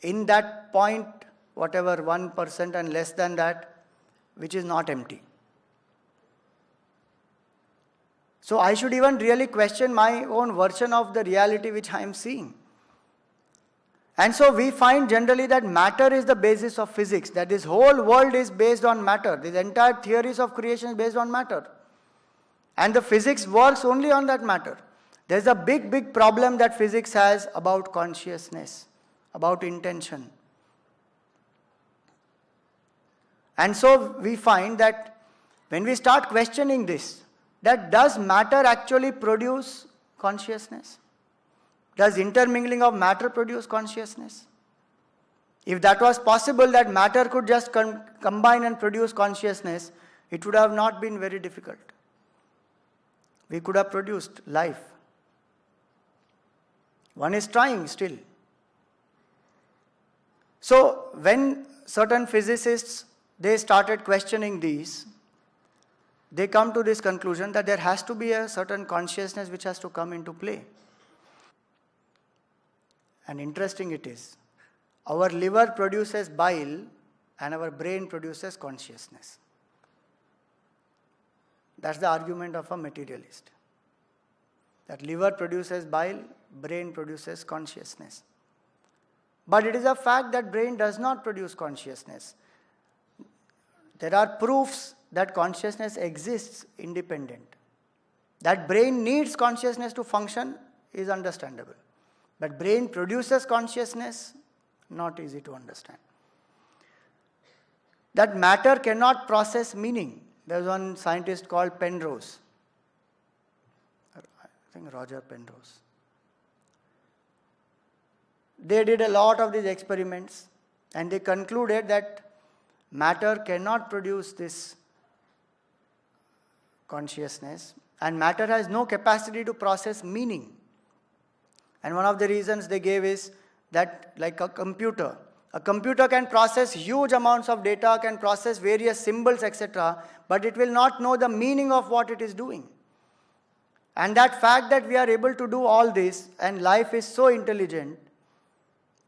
A: in that point, whatever 1% and less than that, which is not empty. So I should even really question my own version of the reality which I am seeing. And so we find generally that matter is the basis of physics, that this whole world is based on matter. This entire theories of creation is based on matter. And the physics works only on that matter. There's a big, big problem that physics has about consciousness, about intention. And so we find that when we start questioning this, that does matter actually produce consciousness? Does intermingling of matter produce consciousness? If that was possible, that matter could just combine and produce consciousness, it would have not been very difficult. We could have produced life. One is trying still. So when certain physicists, they started questioning these, they come to this conclusion that there has to be a certain consciousness which has to come into play. And interesting it is, our liver produces bile and our brain produces consciousness. That's the argument of a materialist. That liver produces bile, brain produces consciousness. But it is a fact that brain does not produce consciousness. There are proofs that consciousness exists independent. That brain needs consciousness to function is understandable. But brain produces consciousness, not easy to understand. That matter cannot process meaning. There was one scientist called Penrose. I think Roger Penrose. They did a lot of these experiments and they concluded that matter cannot produce this consciousness and matter has no capacity to process meaning. And one of the reasons they gave is that, like a computer can process huge amounts of data, can process various symbols, etc., but it will not know the meaning of what it is doing. And that fact that we are able to do all this and life is so intelligent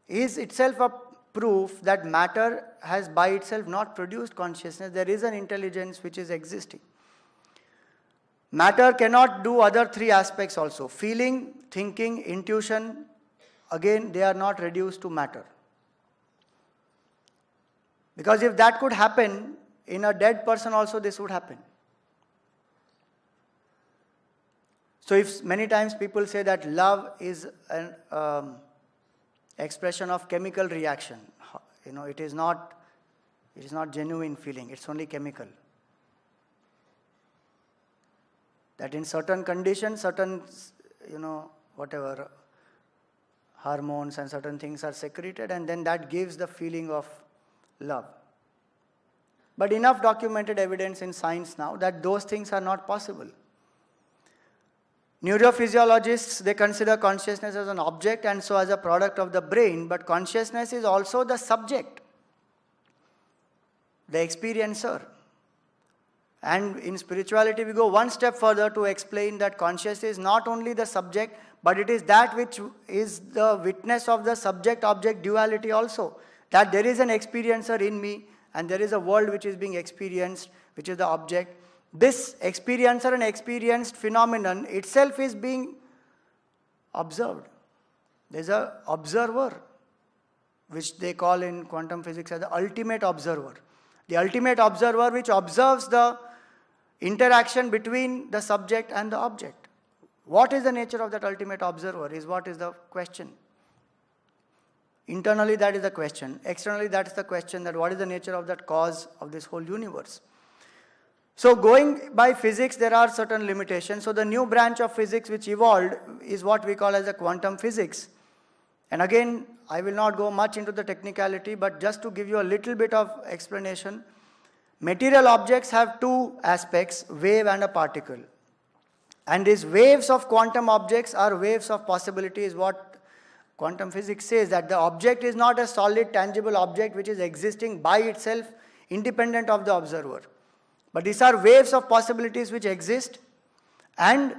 A: is itself a proof that matter has by itself not produced consciousness. There is an intelligence which is existing. Matter cannot do other three aspects also. Feeling, thinking, intuition, again they are not reduced to matter. Because if that could happen, in a dead person also this would happen. So if many times people say that love is an expression of chemical reaction, it is not genuine feeling, it's only chemical. That in certain conditions, certain, whatever, hormones and certain things are secreted and then that gives the feeling of love. But enough documented evidence in science now that those things are not possible. Neurophysiologists, they consider consciousness as an object and so as a product of the brain, but consciousness is also the subject, the experiencer. And in spirituality, we go one step further to explain that consciousness is not only the subject, but it is that which is the witness of the subject-object duality also. That there is an experiencer in me and there is a world which is being experienced, which is the object. This experiencer and experienced phenomenon itself is being observed. There is an observer, which they call in quantum physics as the ultimate observer. The ultimate observer which observes the interaction between the subject and the object. What is the nature of that ultimate observer is what is the question. Internally that is the question. Externally that is the question that what is the nature of that cause of this whole universe. So going by physics there are certain limitations. So the new branch of physics which evolved is what we call as a quantum physics. And again I will not go much into the technicality, but just to give you a little bit of explanation. Material objects have two aspects, wave and a particle. And these waves of quantum objects are waves of possibility is what quantum physics says, that the object is not a solid tangible object which is existing by itself independent of the observer. But these are waves of possibilities which exist, and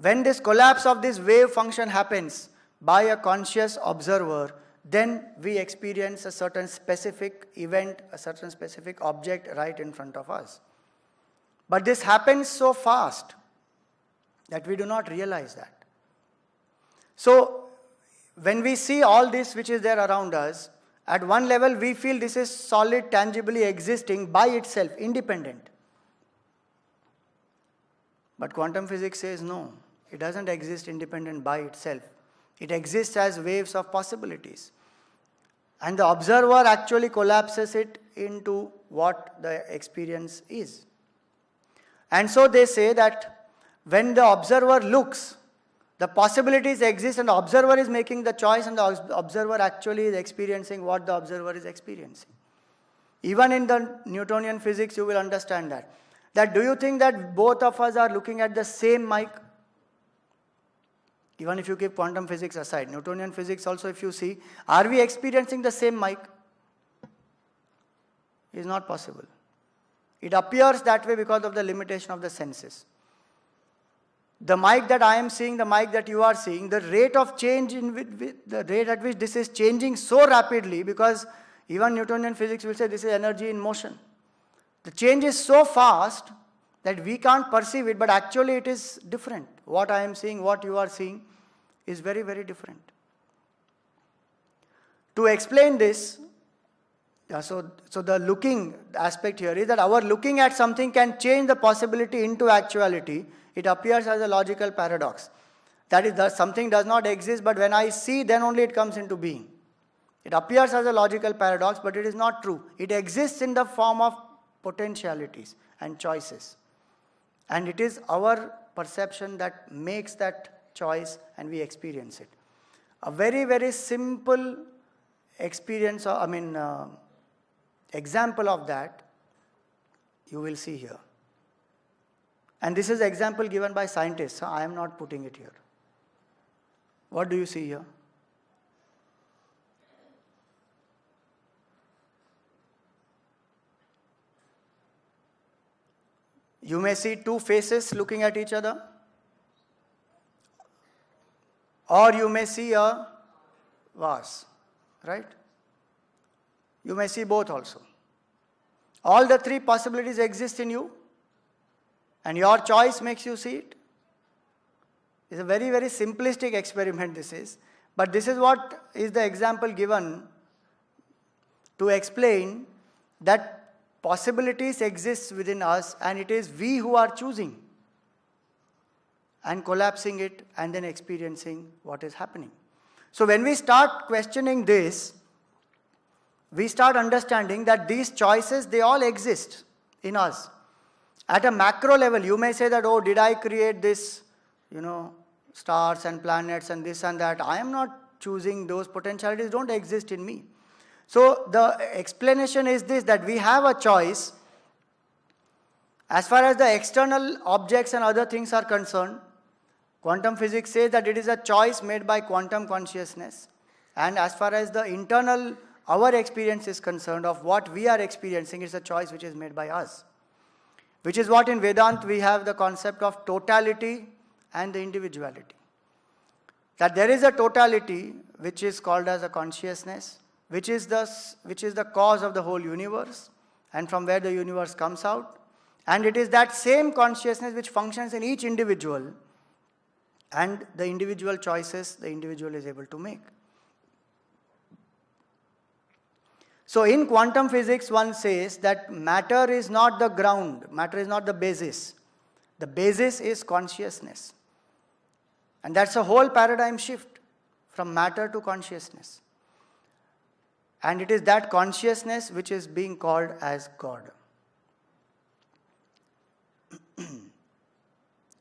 A: when this collapse of this wave function happens by a conscious observer, then we experience a certain specific event, a certain specific object right in front of us. But this happens so fast that we do not realize that. So when we see all this which is there around us, at one level we feel this is solid, tangibly existing by itself, independent. But quantum physics says no, it doesn't exist independent by itself. It exists as waves of possibilities. And the observer actually collapses it into what the experience is. And so they say that when the observer looks, the possibilities exist and the observer is making the choice and the observer actually is experiencing what the observer is experiencing. Even in the Newtonian physics you will understand that. That do you think that both of us are looking at the same mic? Even if you keep quantum physics aside, Newtonian physics also if you see, are we experiencing the same mic? It is not possible. It appears that way because of the limitation of the senses. The mic that I am seeing, the mic that you are seeing, the rate of change, the rate at which this is changing so rapidly, because even Newtonian physics will say this is energy in motion. The change is so fast that we can't perceive it, but actually it is different. What I am seeing, what you are seeing is very, very different. To explain this, so the looking aspect here is that our looking at something can change the possibility into actuality. It appears as a logical paradox. That is, that something does not exist, but when I see, then only it comes into being. It appears as a logical paradox, but it is not true. It exists in the form of potentialities and choices. And it is our perception that makes that choice and we experience it. A very, very simple experience, example of that, you will see here. And this is an example given by scientists. So I am not putting it here. What do you see here? You may see two faces looking at each other. Or you may see a vase, right? You may see both also. All the three possibilities exist in you, and your choice makes you see it. It's a very, very simplistic experiment this is, but this is what is the example given to explain that possibilities exist within us, and it is we who are choosing and collapsing it and then experiencing what is happening. So when we start questioning this, we start understanding that these choices, they all exist in us. At a macro level, you may say that, oh, did I create this, stars and planets and this and that? I am not choosing. Those potentialities don't exist in me. So the explanation is this, that we have a choice. As far as the external objects and other things are concerned, quantum physics says that it is a choice made by quantum consciousness. And as far as the internal, our experience is concerned of what we are experiencing, it's a choice which is made by us. Which is what in Vedanta we have the concept of totality and the individuality. That there is a totality which is called as a consciousness, which is the cause of the whole universe, and from where the universe comes out. And it is that same consciousness which functions in each individual, and the individual choices the individual is able to make. So in quantum physics, one says that matter is not the ground, matter is not the basis. The basis is consciousness. And that's a whole paradigm shift from matter to consciousness. And it is that consciousness which is being called as God.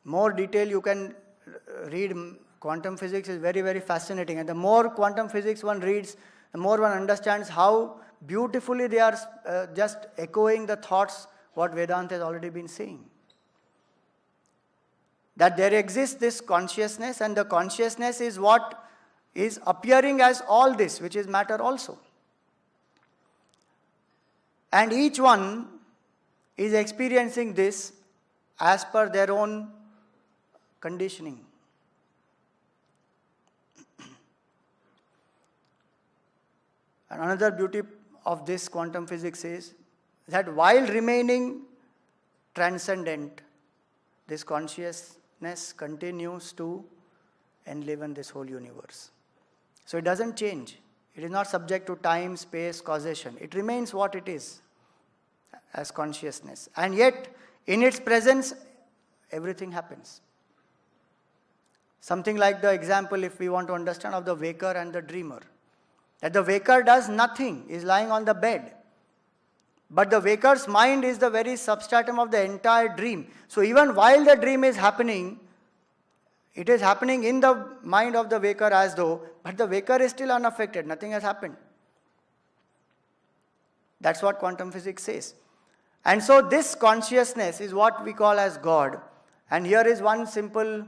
A: More detail you can read. Quantum physics is very, very fascinating. And the more quantum physics one reads, the more one understands how beautifully they are just echoing the thoughts what Vedanta has already been saying. That there exists this consciousness, and the consciousness is what is appearing as all this, which is matter also. And each one is experiencing this as per their own conditioning. And another beauty of this quantum physics is that while remaining transcendent, this consciousness continues to enliven this whole universe. So it doesn't change. It is not subject to time, space, causation. It remains what it is as consciousness. And yet, in its presence, everything happens. Something like the example, if we want to understand, of the waker and the dreamer. That the waker does nothing, is lying on the bed. But the waker's mind is the very substratum of the entire dream. So even while the dream is happening, it is happening in the mind of the waker as though, but the waker is still unaffected, nothing has happened. That's what quantum physics says. And so this consciousness is what we call as God. And here is one simple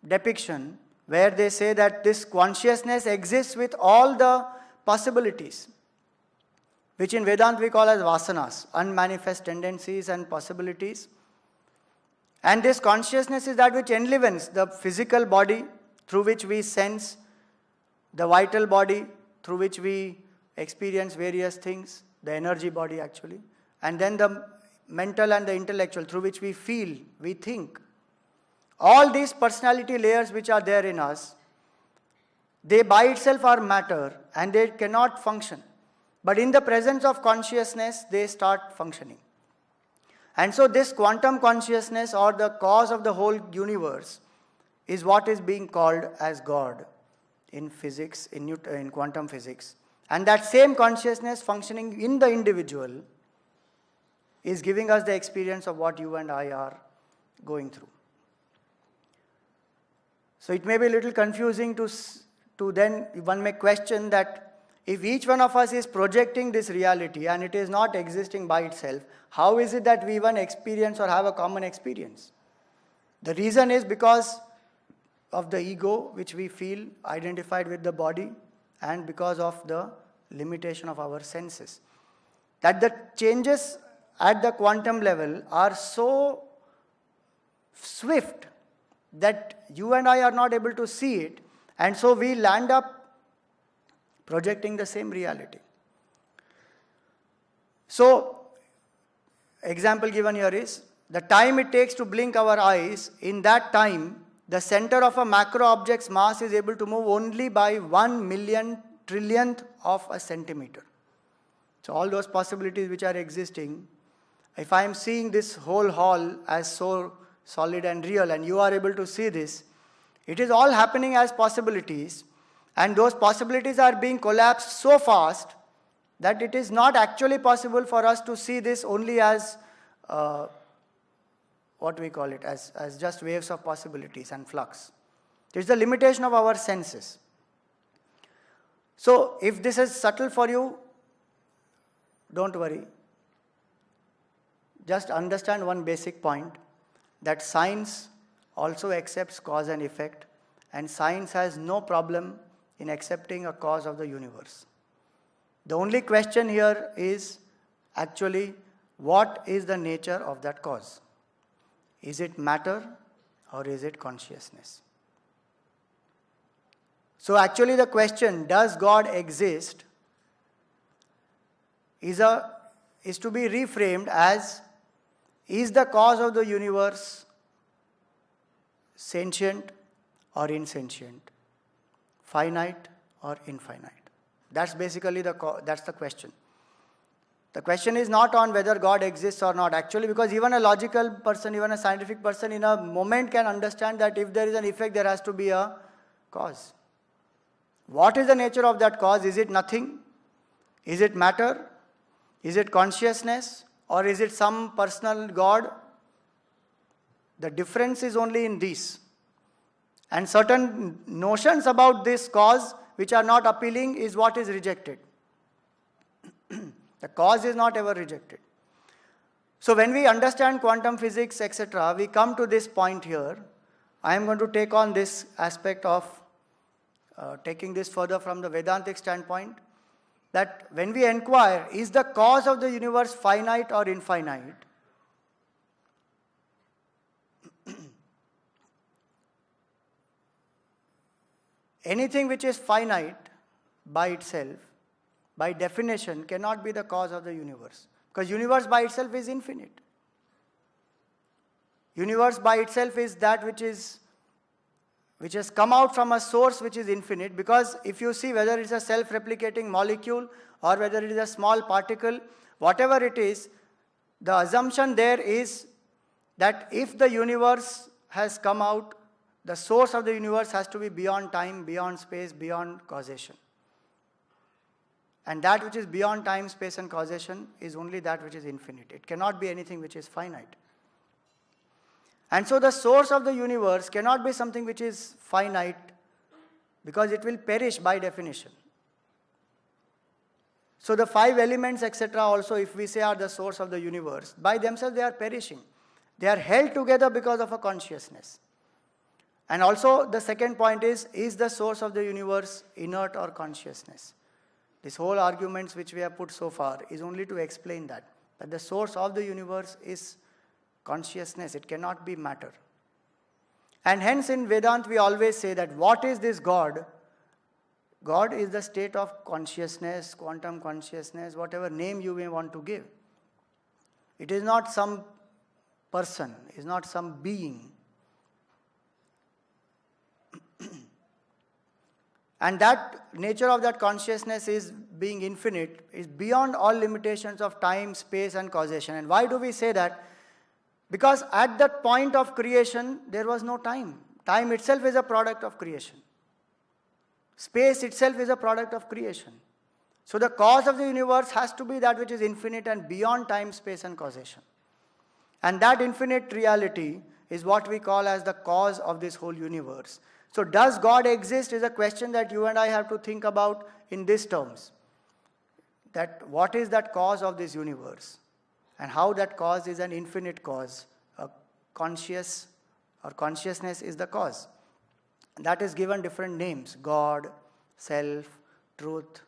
A: depiction where they say that this consciousness exists with all the possibilities. which in Vedanta we call as vasanas, unmanifest tendencies and possibilities. And this consciousness is that which enlivens the physical body through which we sense, the vital body through which we experience various things, the energy body actually, and then the mental and the intellectual through which we feel, we think. All these personality layers which are there in us, they by itself are matter and they cannot function. But in the presence of consciousness, they start functioning. And so this quantum consciousness, or the cause of the whole universe, is what is being called as God in physics, in quantum physics. And that same consciousness functioning in the individual is giving us the experience of what you and I are going through. So it may be a little confusing to then one may question that if each one of us is projecting this reality and it is not existing by itself, how is it that we even experience or have a common experience? The reason is because of the ego which we feel identified with the body, and because of the limitation of our senses. That the changes at the quantum level are so swift that you and I are not able to see it, and so we land up projecting the same reality. So, example given here is, the time it takes to blink our eyes, in that time, the center of a macro object's mass is able to move only by 1 1,000,000,000,000th of a centimeter. So all those possibilities which are existing, if I am seeing this whole hall as so solid and real, and you are able to see this, it is all happening as possibilities, and those possibilities are being collapsed so fast that it is not actually possible for us to see this only as what we call it, as just waves of possibilities and flux. It is the limitation of our senses. So if this is subtle for you, don't worry. Just understand one basic point, that science also accepts cause and effect, and science has no problem in accepting a cause of the universe. The only question here is actually, what is the nature of that cause? Is it matter or is it consciousness? So actually the question, does God exist, is to be reframed as, is the cause of the universe sentient or insentient, finite or infinite? That's basically that's the question. The question is not on whether God exists or not, actually, because even a logical person, even a scientific person in a moment can understand that if there is an effect, there has to be a cause. What is the nature of that cause? Is it nothing? Is it matter? Is it consciousness? Or is it some personal God? The difference is only in this. And certain notions about this cause which are not appealing is what is rejected. The cause is not ever rejected. So when we understand quantum physics, etc., we come to this point here. I am going to take on this aspect of taking this further from the Vedantic standpoint, that when we inquire, is the cause of the universe finite or infinite? Anything which is finite by itself, by definition, cannot be the cause of the universe. Because universe by itself is infinite. Universe by itself is that which has come out from a source which is infinite. Because if you see whether it's a self-replicating molecule or whether it is a small particle, whatever it is, the assumption there is that if the universe has come out, the source of the universe has to be beyond time, beyond space, beyond causation. And that which is beyond time, space and causation is only that which is infinite. It cannot be anything which is finite. And so the source of the universe cannot be something which is finite, because it will perish by definition. So the 5 elements, etc., also if we say are the source of the universe, by themselves they are perishing. They are held together because of a consciousness. And also the second point is the source of the universe inert or consciousness? This whole arguments which we have put so far is only to explain that the source of the universe is consciousness. It cannot be matter. And hence in Vedanta we always say that what is this God? God is the state of consciousness, quantum consciousness, whatever name you may want to give. It is not some person, it is not some being. And that nature of that consciousness is being infinite, is beyond all limitations of time, space and causation. And why do we say that? Because at that point of creation, there was no time. Time itself is a product of creation. Space itself is a product of creation. So the cause of the universe has to be that which is infinite and beyond time, space and causation. And that infinite reality is what we call as the cause of this whole universe. So does God exist is a question that you and I have to think about in these terms. That what is that cause of this universe? And how that cause is an infinite cause. A conscious or consciousness is the cause. That is given different names. God, self, truth,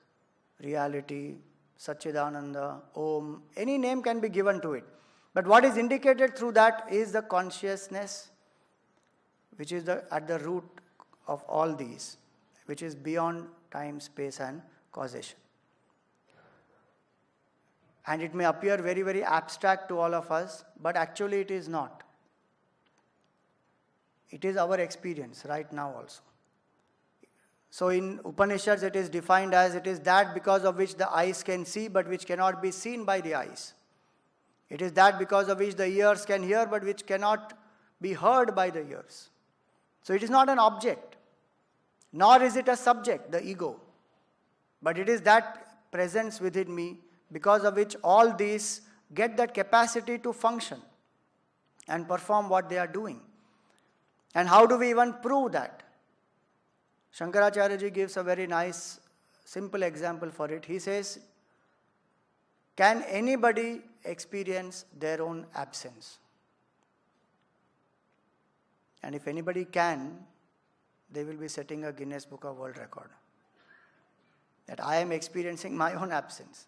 A: reality, Satchidananda, Om. Any name can be given to it. But what is indicated through that is the consciousness, which is at the root of all these, which is beyond time, space and causation. And it may appear very, very abstract to all of us, but actually it is not. It is our experience right now also. So in Upanishads it is defined as it is that because of which the eyes can see but which cannot be seen by the eyes. It is that because of which the ears can hear but which cannot be heard by the ears. So it is not an object, nor is it a subject, the ego. But it is that presence within me because of which all these get that capacity to function and perform what they are doing. And how do we even prove that? Shankaracharya ji gives a very nice, simple example for it. He says, can anybody experience their own absence? And if anybody can, they will be setting a Guinness Book of World Record. That I am experiencing my own absence.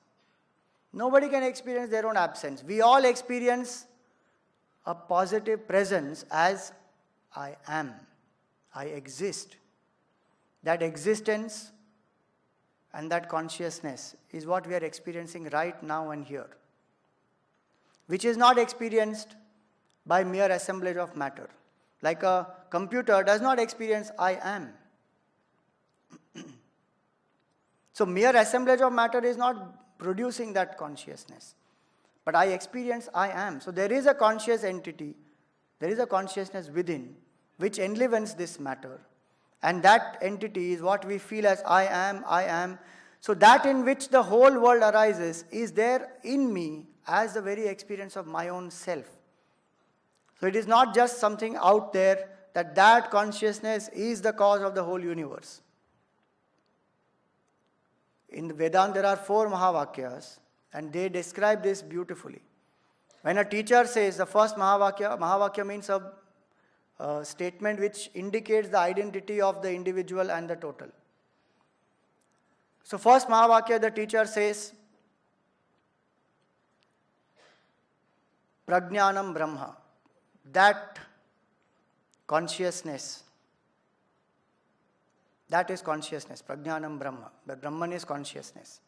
A: Nobody can experience their own absence. We all experience a positive presence as I am. I exist. That existence and that consciousness is what we are experiencing right now and here, which is not experienced by mere assemblage of matter. Like a computer does not experience I am. So mere assemblage of matter is not producing that consciousness. But I experience I am. So there is a conscious entity, there is a consciousness within which enlivens this matter. And that entity is what we feel as I am, I am. So that in which the whole world arises is there in me as the very experience of my own self. So it is not just something out there, that consciousness is the cause of the whole universe. In the Vedanta there are 4 Mahavakyas and they describe this beautifully. When a teacher says the first Mahavakya means a statement which indicates the identity of the individual and the total. So first Mahavakya, the teacher says, Prajnanam Brahma, that consciousness, that is consciousness, Prajnanam Brahma. But Brahman is consciousness.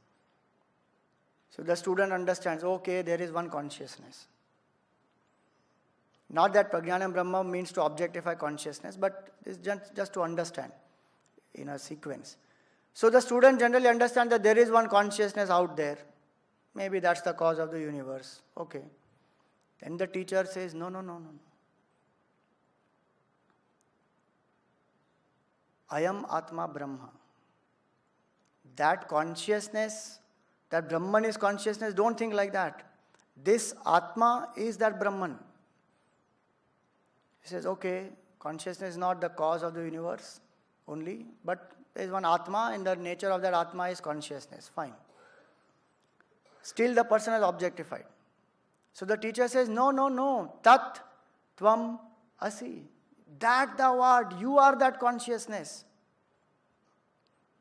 A: So the student understands, okay, there is one consciousness. Not that Prajnanam Brahma means to objectify consciousness, but it's just to understand in a sequence. So the student generally understands that there is one consciousness out there. Maybe that's the cause of the universe. Okay. Then the teacher says, no. Ayam Atma Brahma. That consciousness, that Brahman is consciousness, don't think like that. This Atma is that Brahman. He says, okay, consciousness is not the cause of the universe only, but there is one Atma and the nature of that Atma is consciousness. Fine. Still the person is objectified. So the teacher says, no, tat tvam asi. That thou art, you are that consciousness.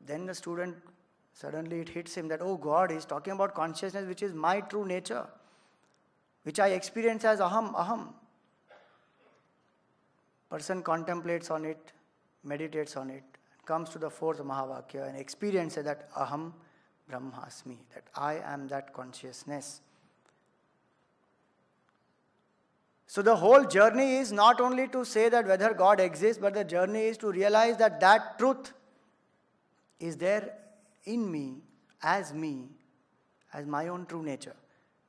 A: Then the student Suddenly it hits him that, oh God is talking about consciousness which is my true nature, which I experience as aham. Person contemplates on it, meditates on it, comes to the fourth Mahavakya and experiences that aham brahmasmi, that I am that consciousness. So the whole journey is not only to say that whether God exists, but the journey is to realize that that truth is there in me, as my own true nature.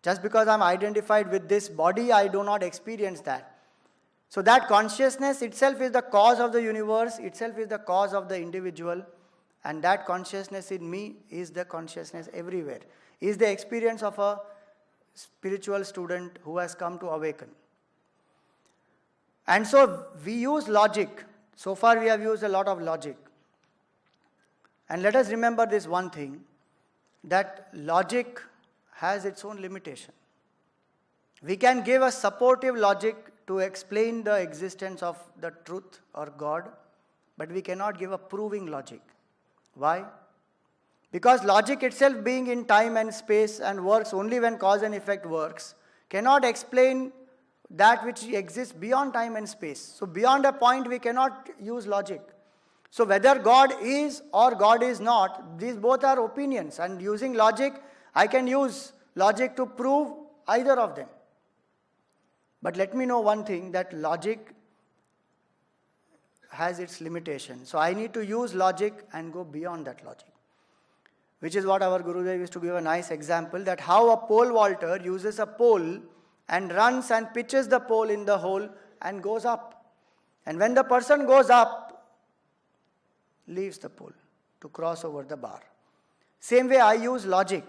A: Just because I am identified with this body, I do not experience that. So that consciousness itself is the cause of the universe, itself is the cause of the individual, and that consciousness in me is the consciousness everywhere, is the experience of a spiritual student who has come to awaken. And so we use logic. So far we have used a lot of logic. And let us remember this one thing, that logic has its own limitation. We can give a supportive logic to explain the existence of the truth or God, but we cannot give a proving logic. Why? Because logic itself, being in time and space and works only when cause and effect works, cannot explain that which exists beyond time and space. So beyond a point we cannot use logic. So whether God is or God is not, these both are opinions, and using logic, I can use logic to prove either of them. But let me know one thing, that logic has its limitation. So I need to use logic and go beyond that logic. Which is what our Gurudev used to give a nice example, that how a pole vaulter uses a pole and runs and pitches the pole in the hole and goes up. And when the person goes up, leaves the pole to cross over the bar. Same way I use logic.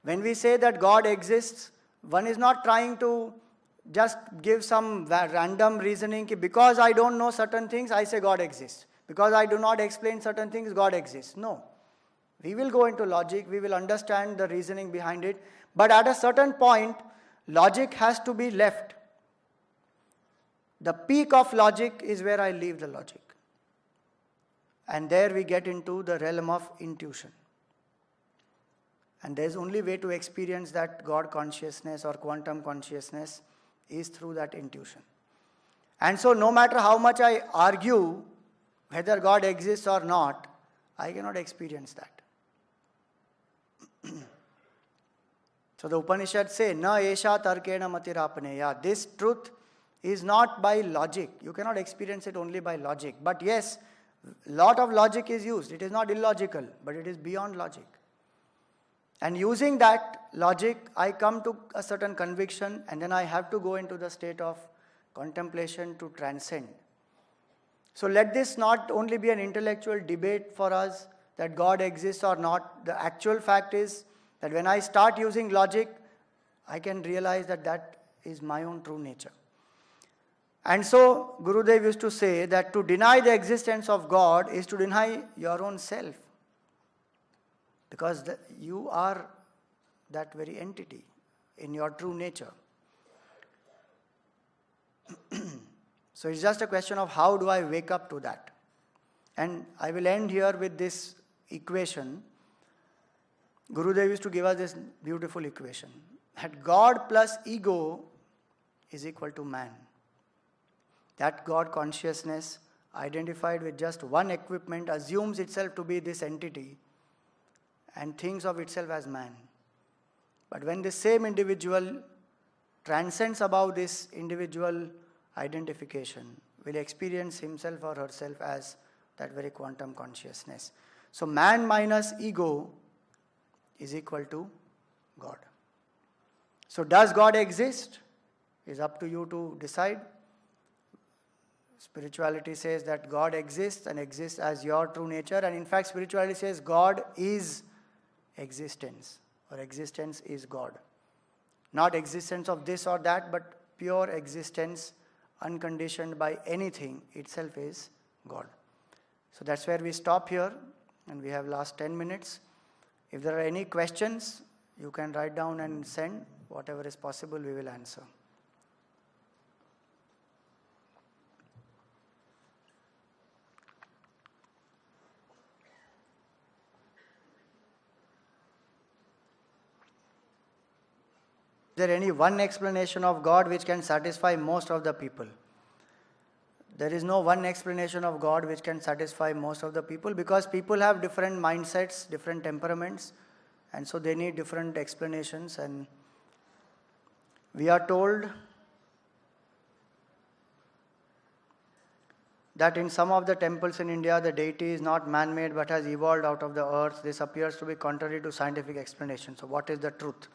A: When we say that God exists, one is not trying to just give some random reasoning, because I don't know certain things, I say God exists. Because I do not explain certain things, God exists. No. We will go into logic, we will understand the reasoning behind it, but at a certain point, logic has to be left. The peak of logic is where I leave the logic. And there we get into the realm of intuition. And there is only way to experience that God consciousness or quantum consciousness is through that intuition. And so no matter how much I argue whether God exists or not, I cannot experience that. So the Upanishads say, Na esha tarkena matirapneya. This truth is not by logic. You cannot experience it only by logic. But yes, lot of logic is used. It is not illogical, but it is beyond logic. And using that logic, I come to a certain conviction, and then I have to go into the state of contemplation to transcend. So let this not only be an intellectual debate for us that God exists or not. The actual fact is that when I start using logic, I can realize that that is my own true nature. And so Gurudev used to say that to deny the existence of God is to deny your own self. Because you are that very entity in your true nature. So it's just a question of how do I wake up to that. And I will end here with this equation. Gurudev used to give us this beautiful equation, that God plus ego is equal to man. That God consciousness, identified with just one equipment, assumes itself to be this entity and thinks of itself as man. But when the same individual transcends above this individual identification, will experience himself or herself as that very quantum consciousness. So man minus ego is equal to God. So does God exist? It's up to you to decide. Spirituality says that God exists and exists as your true nature, and in fact spirituality says God is existence, or existence is God. Not existence of this or that, but pure existence unconditioned by anything itself is God. So that's where we stop here, and we have last 10 minutes. If there are any questions, you can write down and send. Whatever is possible, we will answer. there any one explanation of God which can satisfy most of the people? There is no one explanation of God which can satisfy most of the people, because people have different mindsets, different temperaments, and so they need different explanations. And we are told that in some of the temples in India, the deity is not man-made but has evolved out of the earth. This appears to be contrary to scientific explanation. So what is the truth?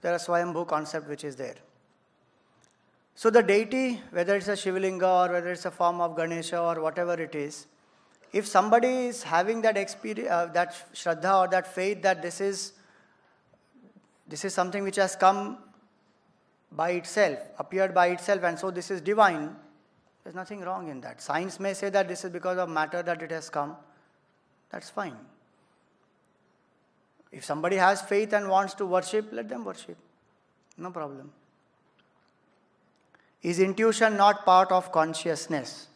A: There is a Swayambhu concept which is there. So the deity, whether it's a Shivalinga or whether it's a form of Ganesha or whatever it is, if somebody is having that experience, that Shraddha or that faith that this is something which has come by itself, appeared by itself, and so this is divine, there's nothing wrong in that. Science may say that this is because of matter that it has come. That's fine. If somebody has faith and wants to worship, let them worship. No problem. Is intuition not part of consciousness?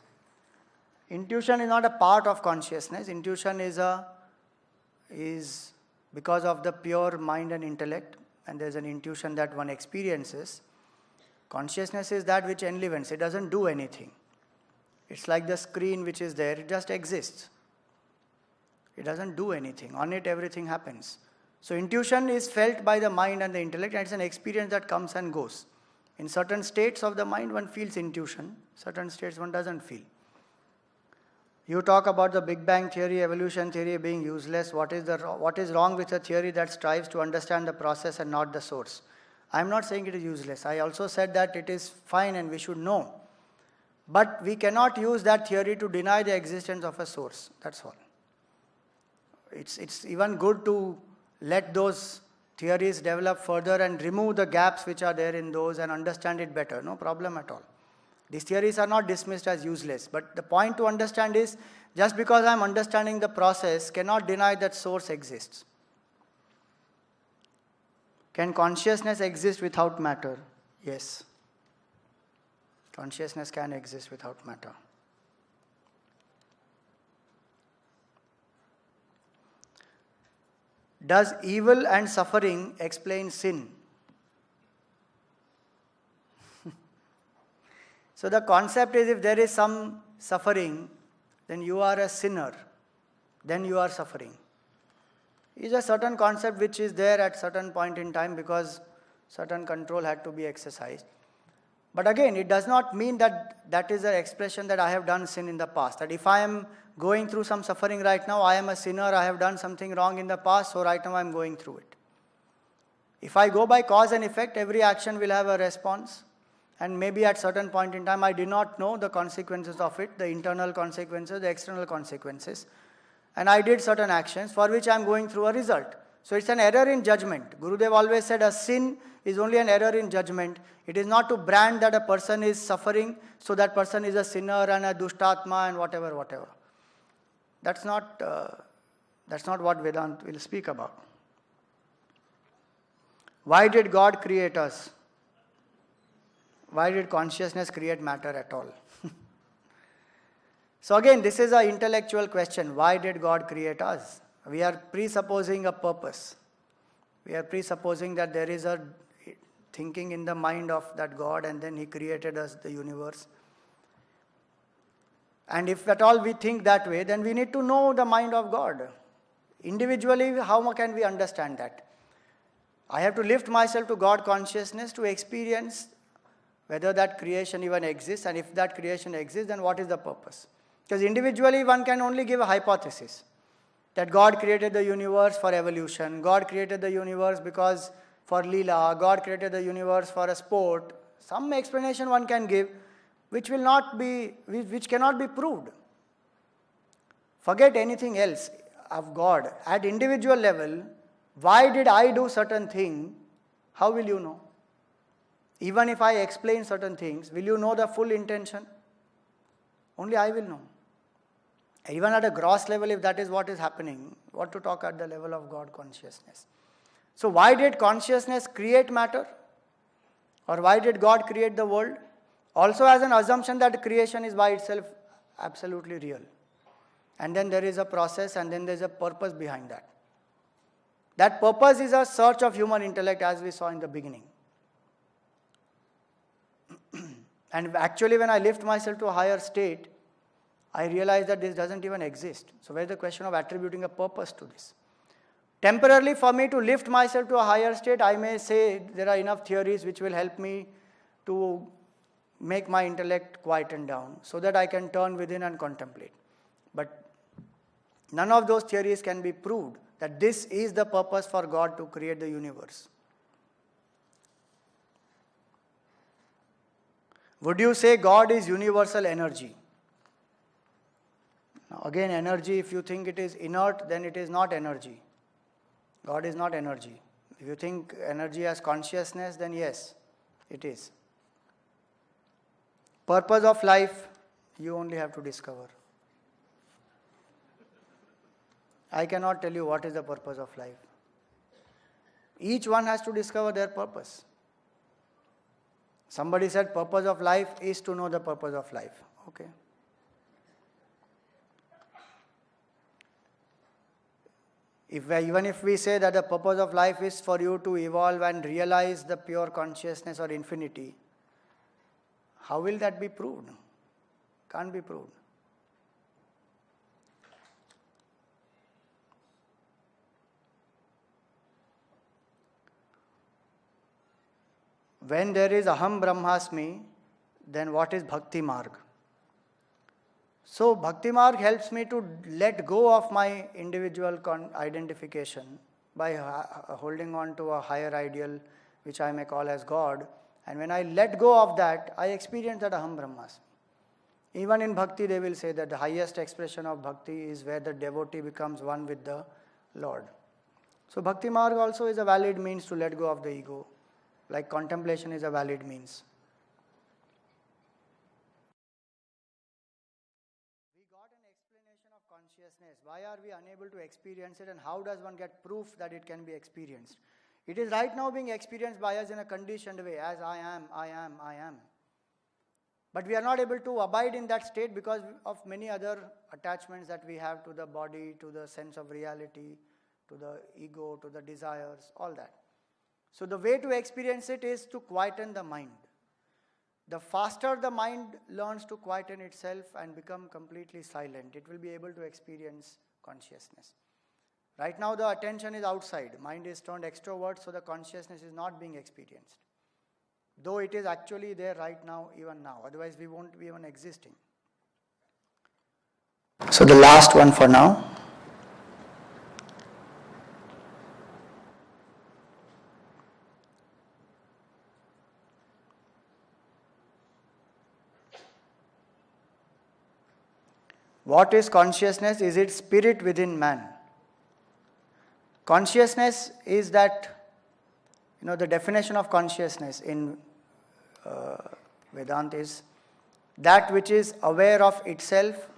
A: Intuition is not a part of consciousness. Intuition is because of the pure mind and intellect, and there's an intuition that one experiences. Consciousness is that which enlivens. It doesn't do anything. It's like the screen which is there. It just exists. It doesn't do anything. On it, everything happens. So intuition is felt by the mind and the intellect, and it's an experience that comes and goes. In certain states of the mind, one feels intuition. Certain states one doesn't feel. You talk about the Big Bang theory, evolution theory being useless. What is wrong with a theory that strives to understand the process and not the source? I am not saying it is useless. I also said that it is fine and we should know. But we cannot use that theory to deny the existence of a source. That's all. It's even good to let those theories develop further and remove the gaps which are there in those and understand it better. No problem at all. These theories are not dismissed as useless. But the point to understand is, just because I am understanding the process cannot deny that source exists. Can consciousness exist without matter? Yes. Consciousness can exist without matter. Does evil and suffering explain sin? So the concept is, if there is some suffering, then you are a sinner. Then you are suffering. It's a certain concept which is there at certain point in time because certain control had to be exercised. But again, it does not mean that that is an expression that I have done sin in the past. That if I am going through some suffering right now, I am a sinner, I have done something wrong in the past, so right now I am going through it. If I go by cause and effect, every action will have a response. And maybe at certain point in time, I did not know the consequences of it, the internal consequences, the external consequences. And I did certain actions for which I am going through a result. So it's an error in judgment. Gurudev always said a sin is only an error in judgment. It is not to brand that a person is suffering, so that person is a sinner and a dushtatma and whatever. That's not what Vedanta will speak about. Why did God create us? Why did consciousness create matter at all? So again, this is an intellectual question. Why did God create us? We are presupposing a purpose. We are presupposing that there is a thinking in the mind of that God, and then He created us, the universe. And if at all we think that way, then we need to know the mind of God. Individually, how can we understand that? I have to lift myself to God consciousness to experience whether that creation even exists, and if that creation exists, then what is the purpose? Because individually one can only give a hypothesis that God created the universe for evolution, God created the universe because for Leela, God created the universe for a sport. Some explanation one can give which cannot be proved. Forget anything else of God. At individual level, why did I do certain thing? How will you know? Even if I explain certain things, will you know the full intention? Only I will know. Even at a gross level, if that is what is happening, what to talk at the level of God consciousness? So why did consciousness create matter? Or why did God create the world? Also as an assumption that creation is by itself absolutely real. And then there is a process, and then there is a purpose behind that. That purpose is a search of human intellect, as we saw in the beginning. And actually, when I lift myself to a higher state, I realize that this doesn't even exist. So where is the question of attributing a purpose to this? Temporarily, for me to lift myself to a higher state, I may say there are enough theories which will help me to make my intellect quieten down so that I can turn within and contemplate. But none of those theories can be proved that this is the purpose for God to create the universe. Would you say God is universal energy? Now again, energy, if you think it is inert, then it is not energy. God is not energy. If you think energy has consciousness, then yes, it is. Purpose of life, you only have to discover. I cannot tell you what is the purpose of life. Each one has to discover their purpose. Somebody said purpose of life is to know the purpose of life. Okay. Even if we say that the purpose of life is for you to evolve and realize the pure consciousness or infinity, how will that be proved? Can't be proved. When there is aham brahmasmi, then what is bhakti marg? So bhakti marg helps me to let go of my individual identification by holding on to a higher ideal, which I may call as God. And when I let go of that, I experience that aham brahmasmi. Even in bhakti, they will say that the highest expression of bhakti is where the devotee becomes one with the Lord. So bhakti marg also is a valid means to let go of the ego, like contemplation is a valid means. We got an explanation of consciousness. Why are we unable to experience it, and how does one get proof that it can be experienced? It is right now being experienced by us in a conditioned way, as I am, I am, I am. But we are not able to abide in that state because of many other attachments that we have to the body, to the sense of reality, to the ego, to the desires, all that. So the way to experience it is to quieten the mind. The faster the mind learns to quieten itself and become completely silent, it will be able to experience consciousness. Right now the attention is outside, mind is turned extrovert, so the consciousness is not being experienced. Though it is actually there right now, even now, otherwise we won't be even existing. So the last one for now. What is consciousness? Is it spirit within man? Consciousness is that, the definition of consciousness in Vedanta is that which is aware of itself,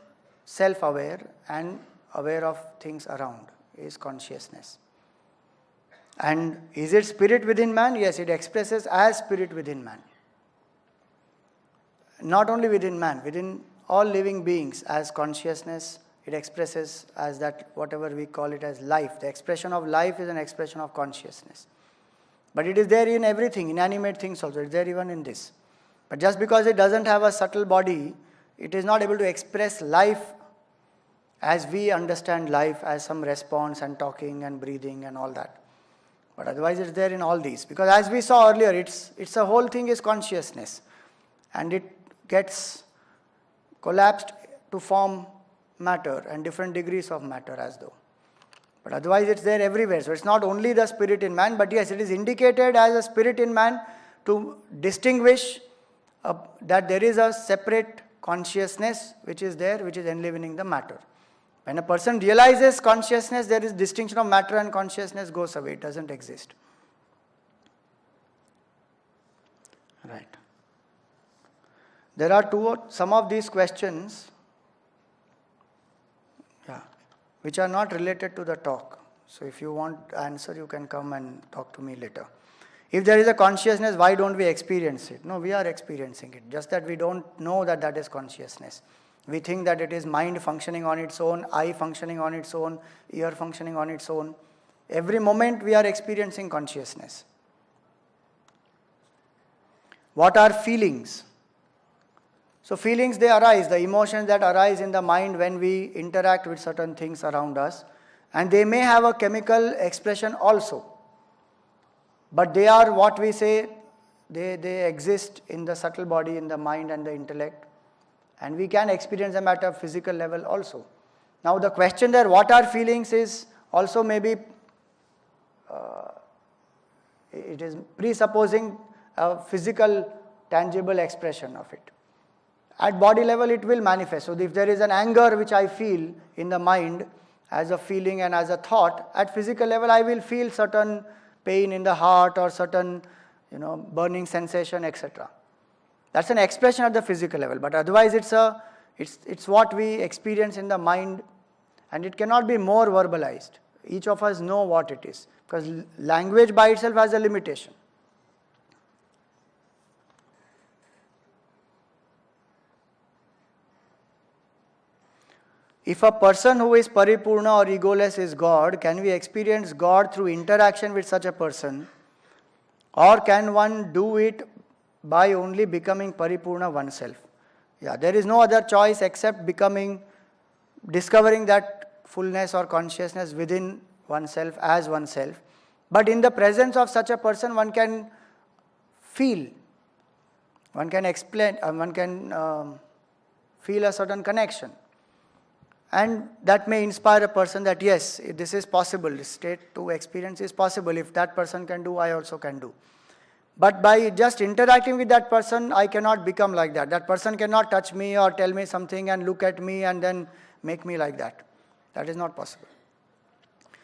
A: self-aware, and aware of things around is consciousness. And is it spirit within man? Yes, it expresses as spirit within man. Not only within man, within all living beings as consciousness, it expresses as that, whatever we call it as life. The expression of life is an expression of consciousness. But it is there in everything, inanimate things also, it is there even in this. But just because it doesn't have a subtle body, it is not able to express life as we understand life, as some response and talking and breathing and all that. But otherwise it's there in all these. Because as we saw earlier, it's a whole thing is consciousness. And it gets collapsed to form matter and different degrees of matter as though. But otherwise it's there everywhere. So it's not only the spirit in man, but yes, it is indicated as a spirit in man to distinguish that there is a separate consciousness which is there, which is enlivening the matter. When a person realizes consciousness, there is distinction of matter and consciousness goes away. It doesn't exist. Right. There are some of these questions which are not related to the talk. So if you want answer, you can come and talk to me later. If there is a consciousness, why don't we experience it? No, we are experiencing it. Just that we don't know that that is consciousness. We think that it is mind functioning on its own, eye functioning on its own, ear functioning on its own. Every moment we are experiencing consciousness. What are feelings? So feelings, they arise, the emotions that arise in the mind when we interact with certain things around us. And they may have a chemical expression also. But they are what we say, they exist in the subtle body, in the mind and the intellect. And we can experience them at a physical level also. Now the question there, what are feelings, is also maybe, it is presupposing a physical, tangible expression of it. At body level it will manifest. So if there is an anger which I feel in the mind as a feeling and as a thought, at physical level I will feel certain pain in the heart or certain burning sensation, etc. That's an expression at the physical level, but otherwise it's what we experience in the mind, and it cannot be more verbalized. Each of us know what it is, because language by itself has a limitation. If a person who is paripurna or egoless is God, can we experience God through interaction with such a person? Or can one do it by only becoming paripurna oneself? Yeah, there is no other choice except discovering that fullness or consciousness within oneself as oneself. But in the presence of such a person, one can feel, one can explain, one can feel a certain connection. And that may inspire a person that yes, this is possible, this state to experience is possible. If that person can do, I also can do. But by just interacting with that person, I cannot become like that. That person cannot touch me or tell me something and look at me and then make me like that. That is not possible.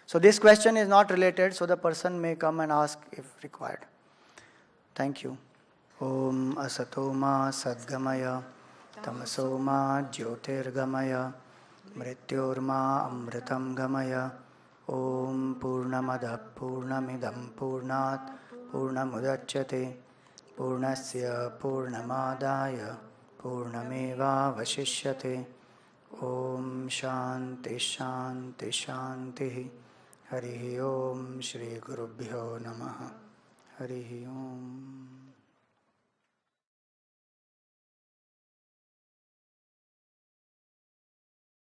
A: So this question is not related, so the person may come and ask if required. Thank you. Om asato ma sadgamaya tamaso ma jyotirgamaya mrityorma amritam gamaya. Om purnamada purnamidam purnat purnamudachyate purnasya purnamadaya purnameva vashishyate. Om shanti shanti shanti. Harihi Om Shri Gurubhyo Namaha. Harihi Om.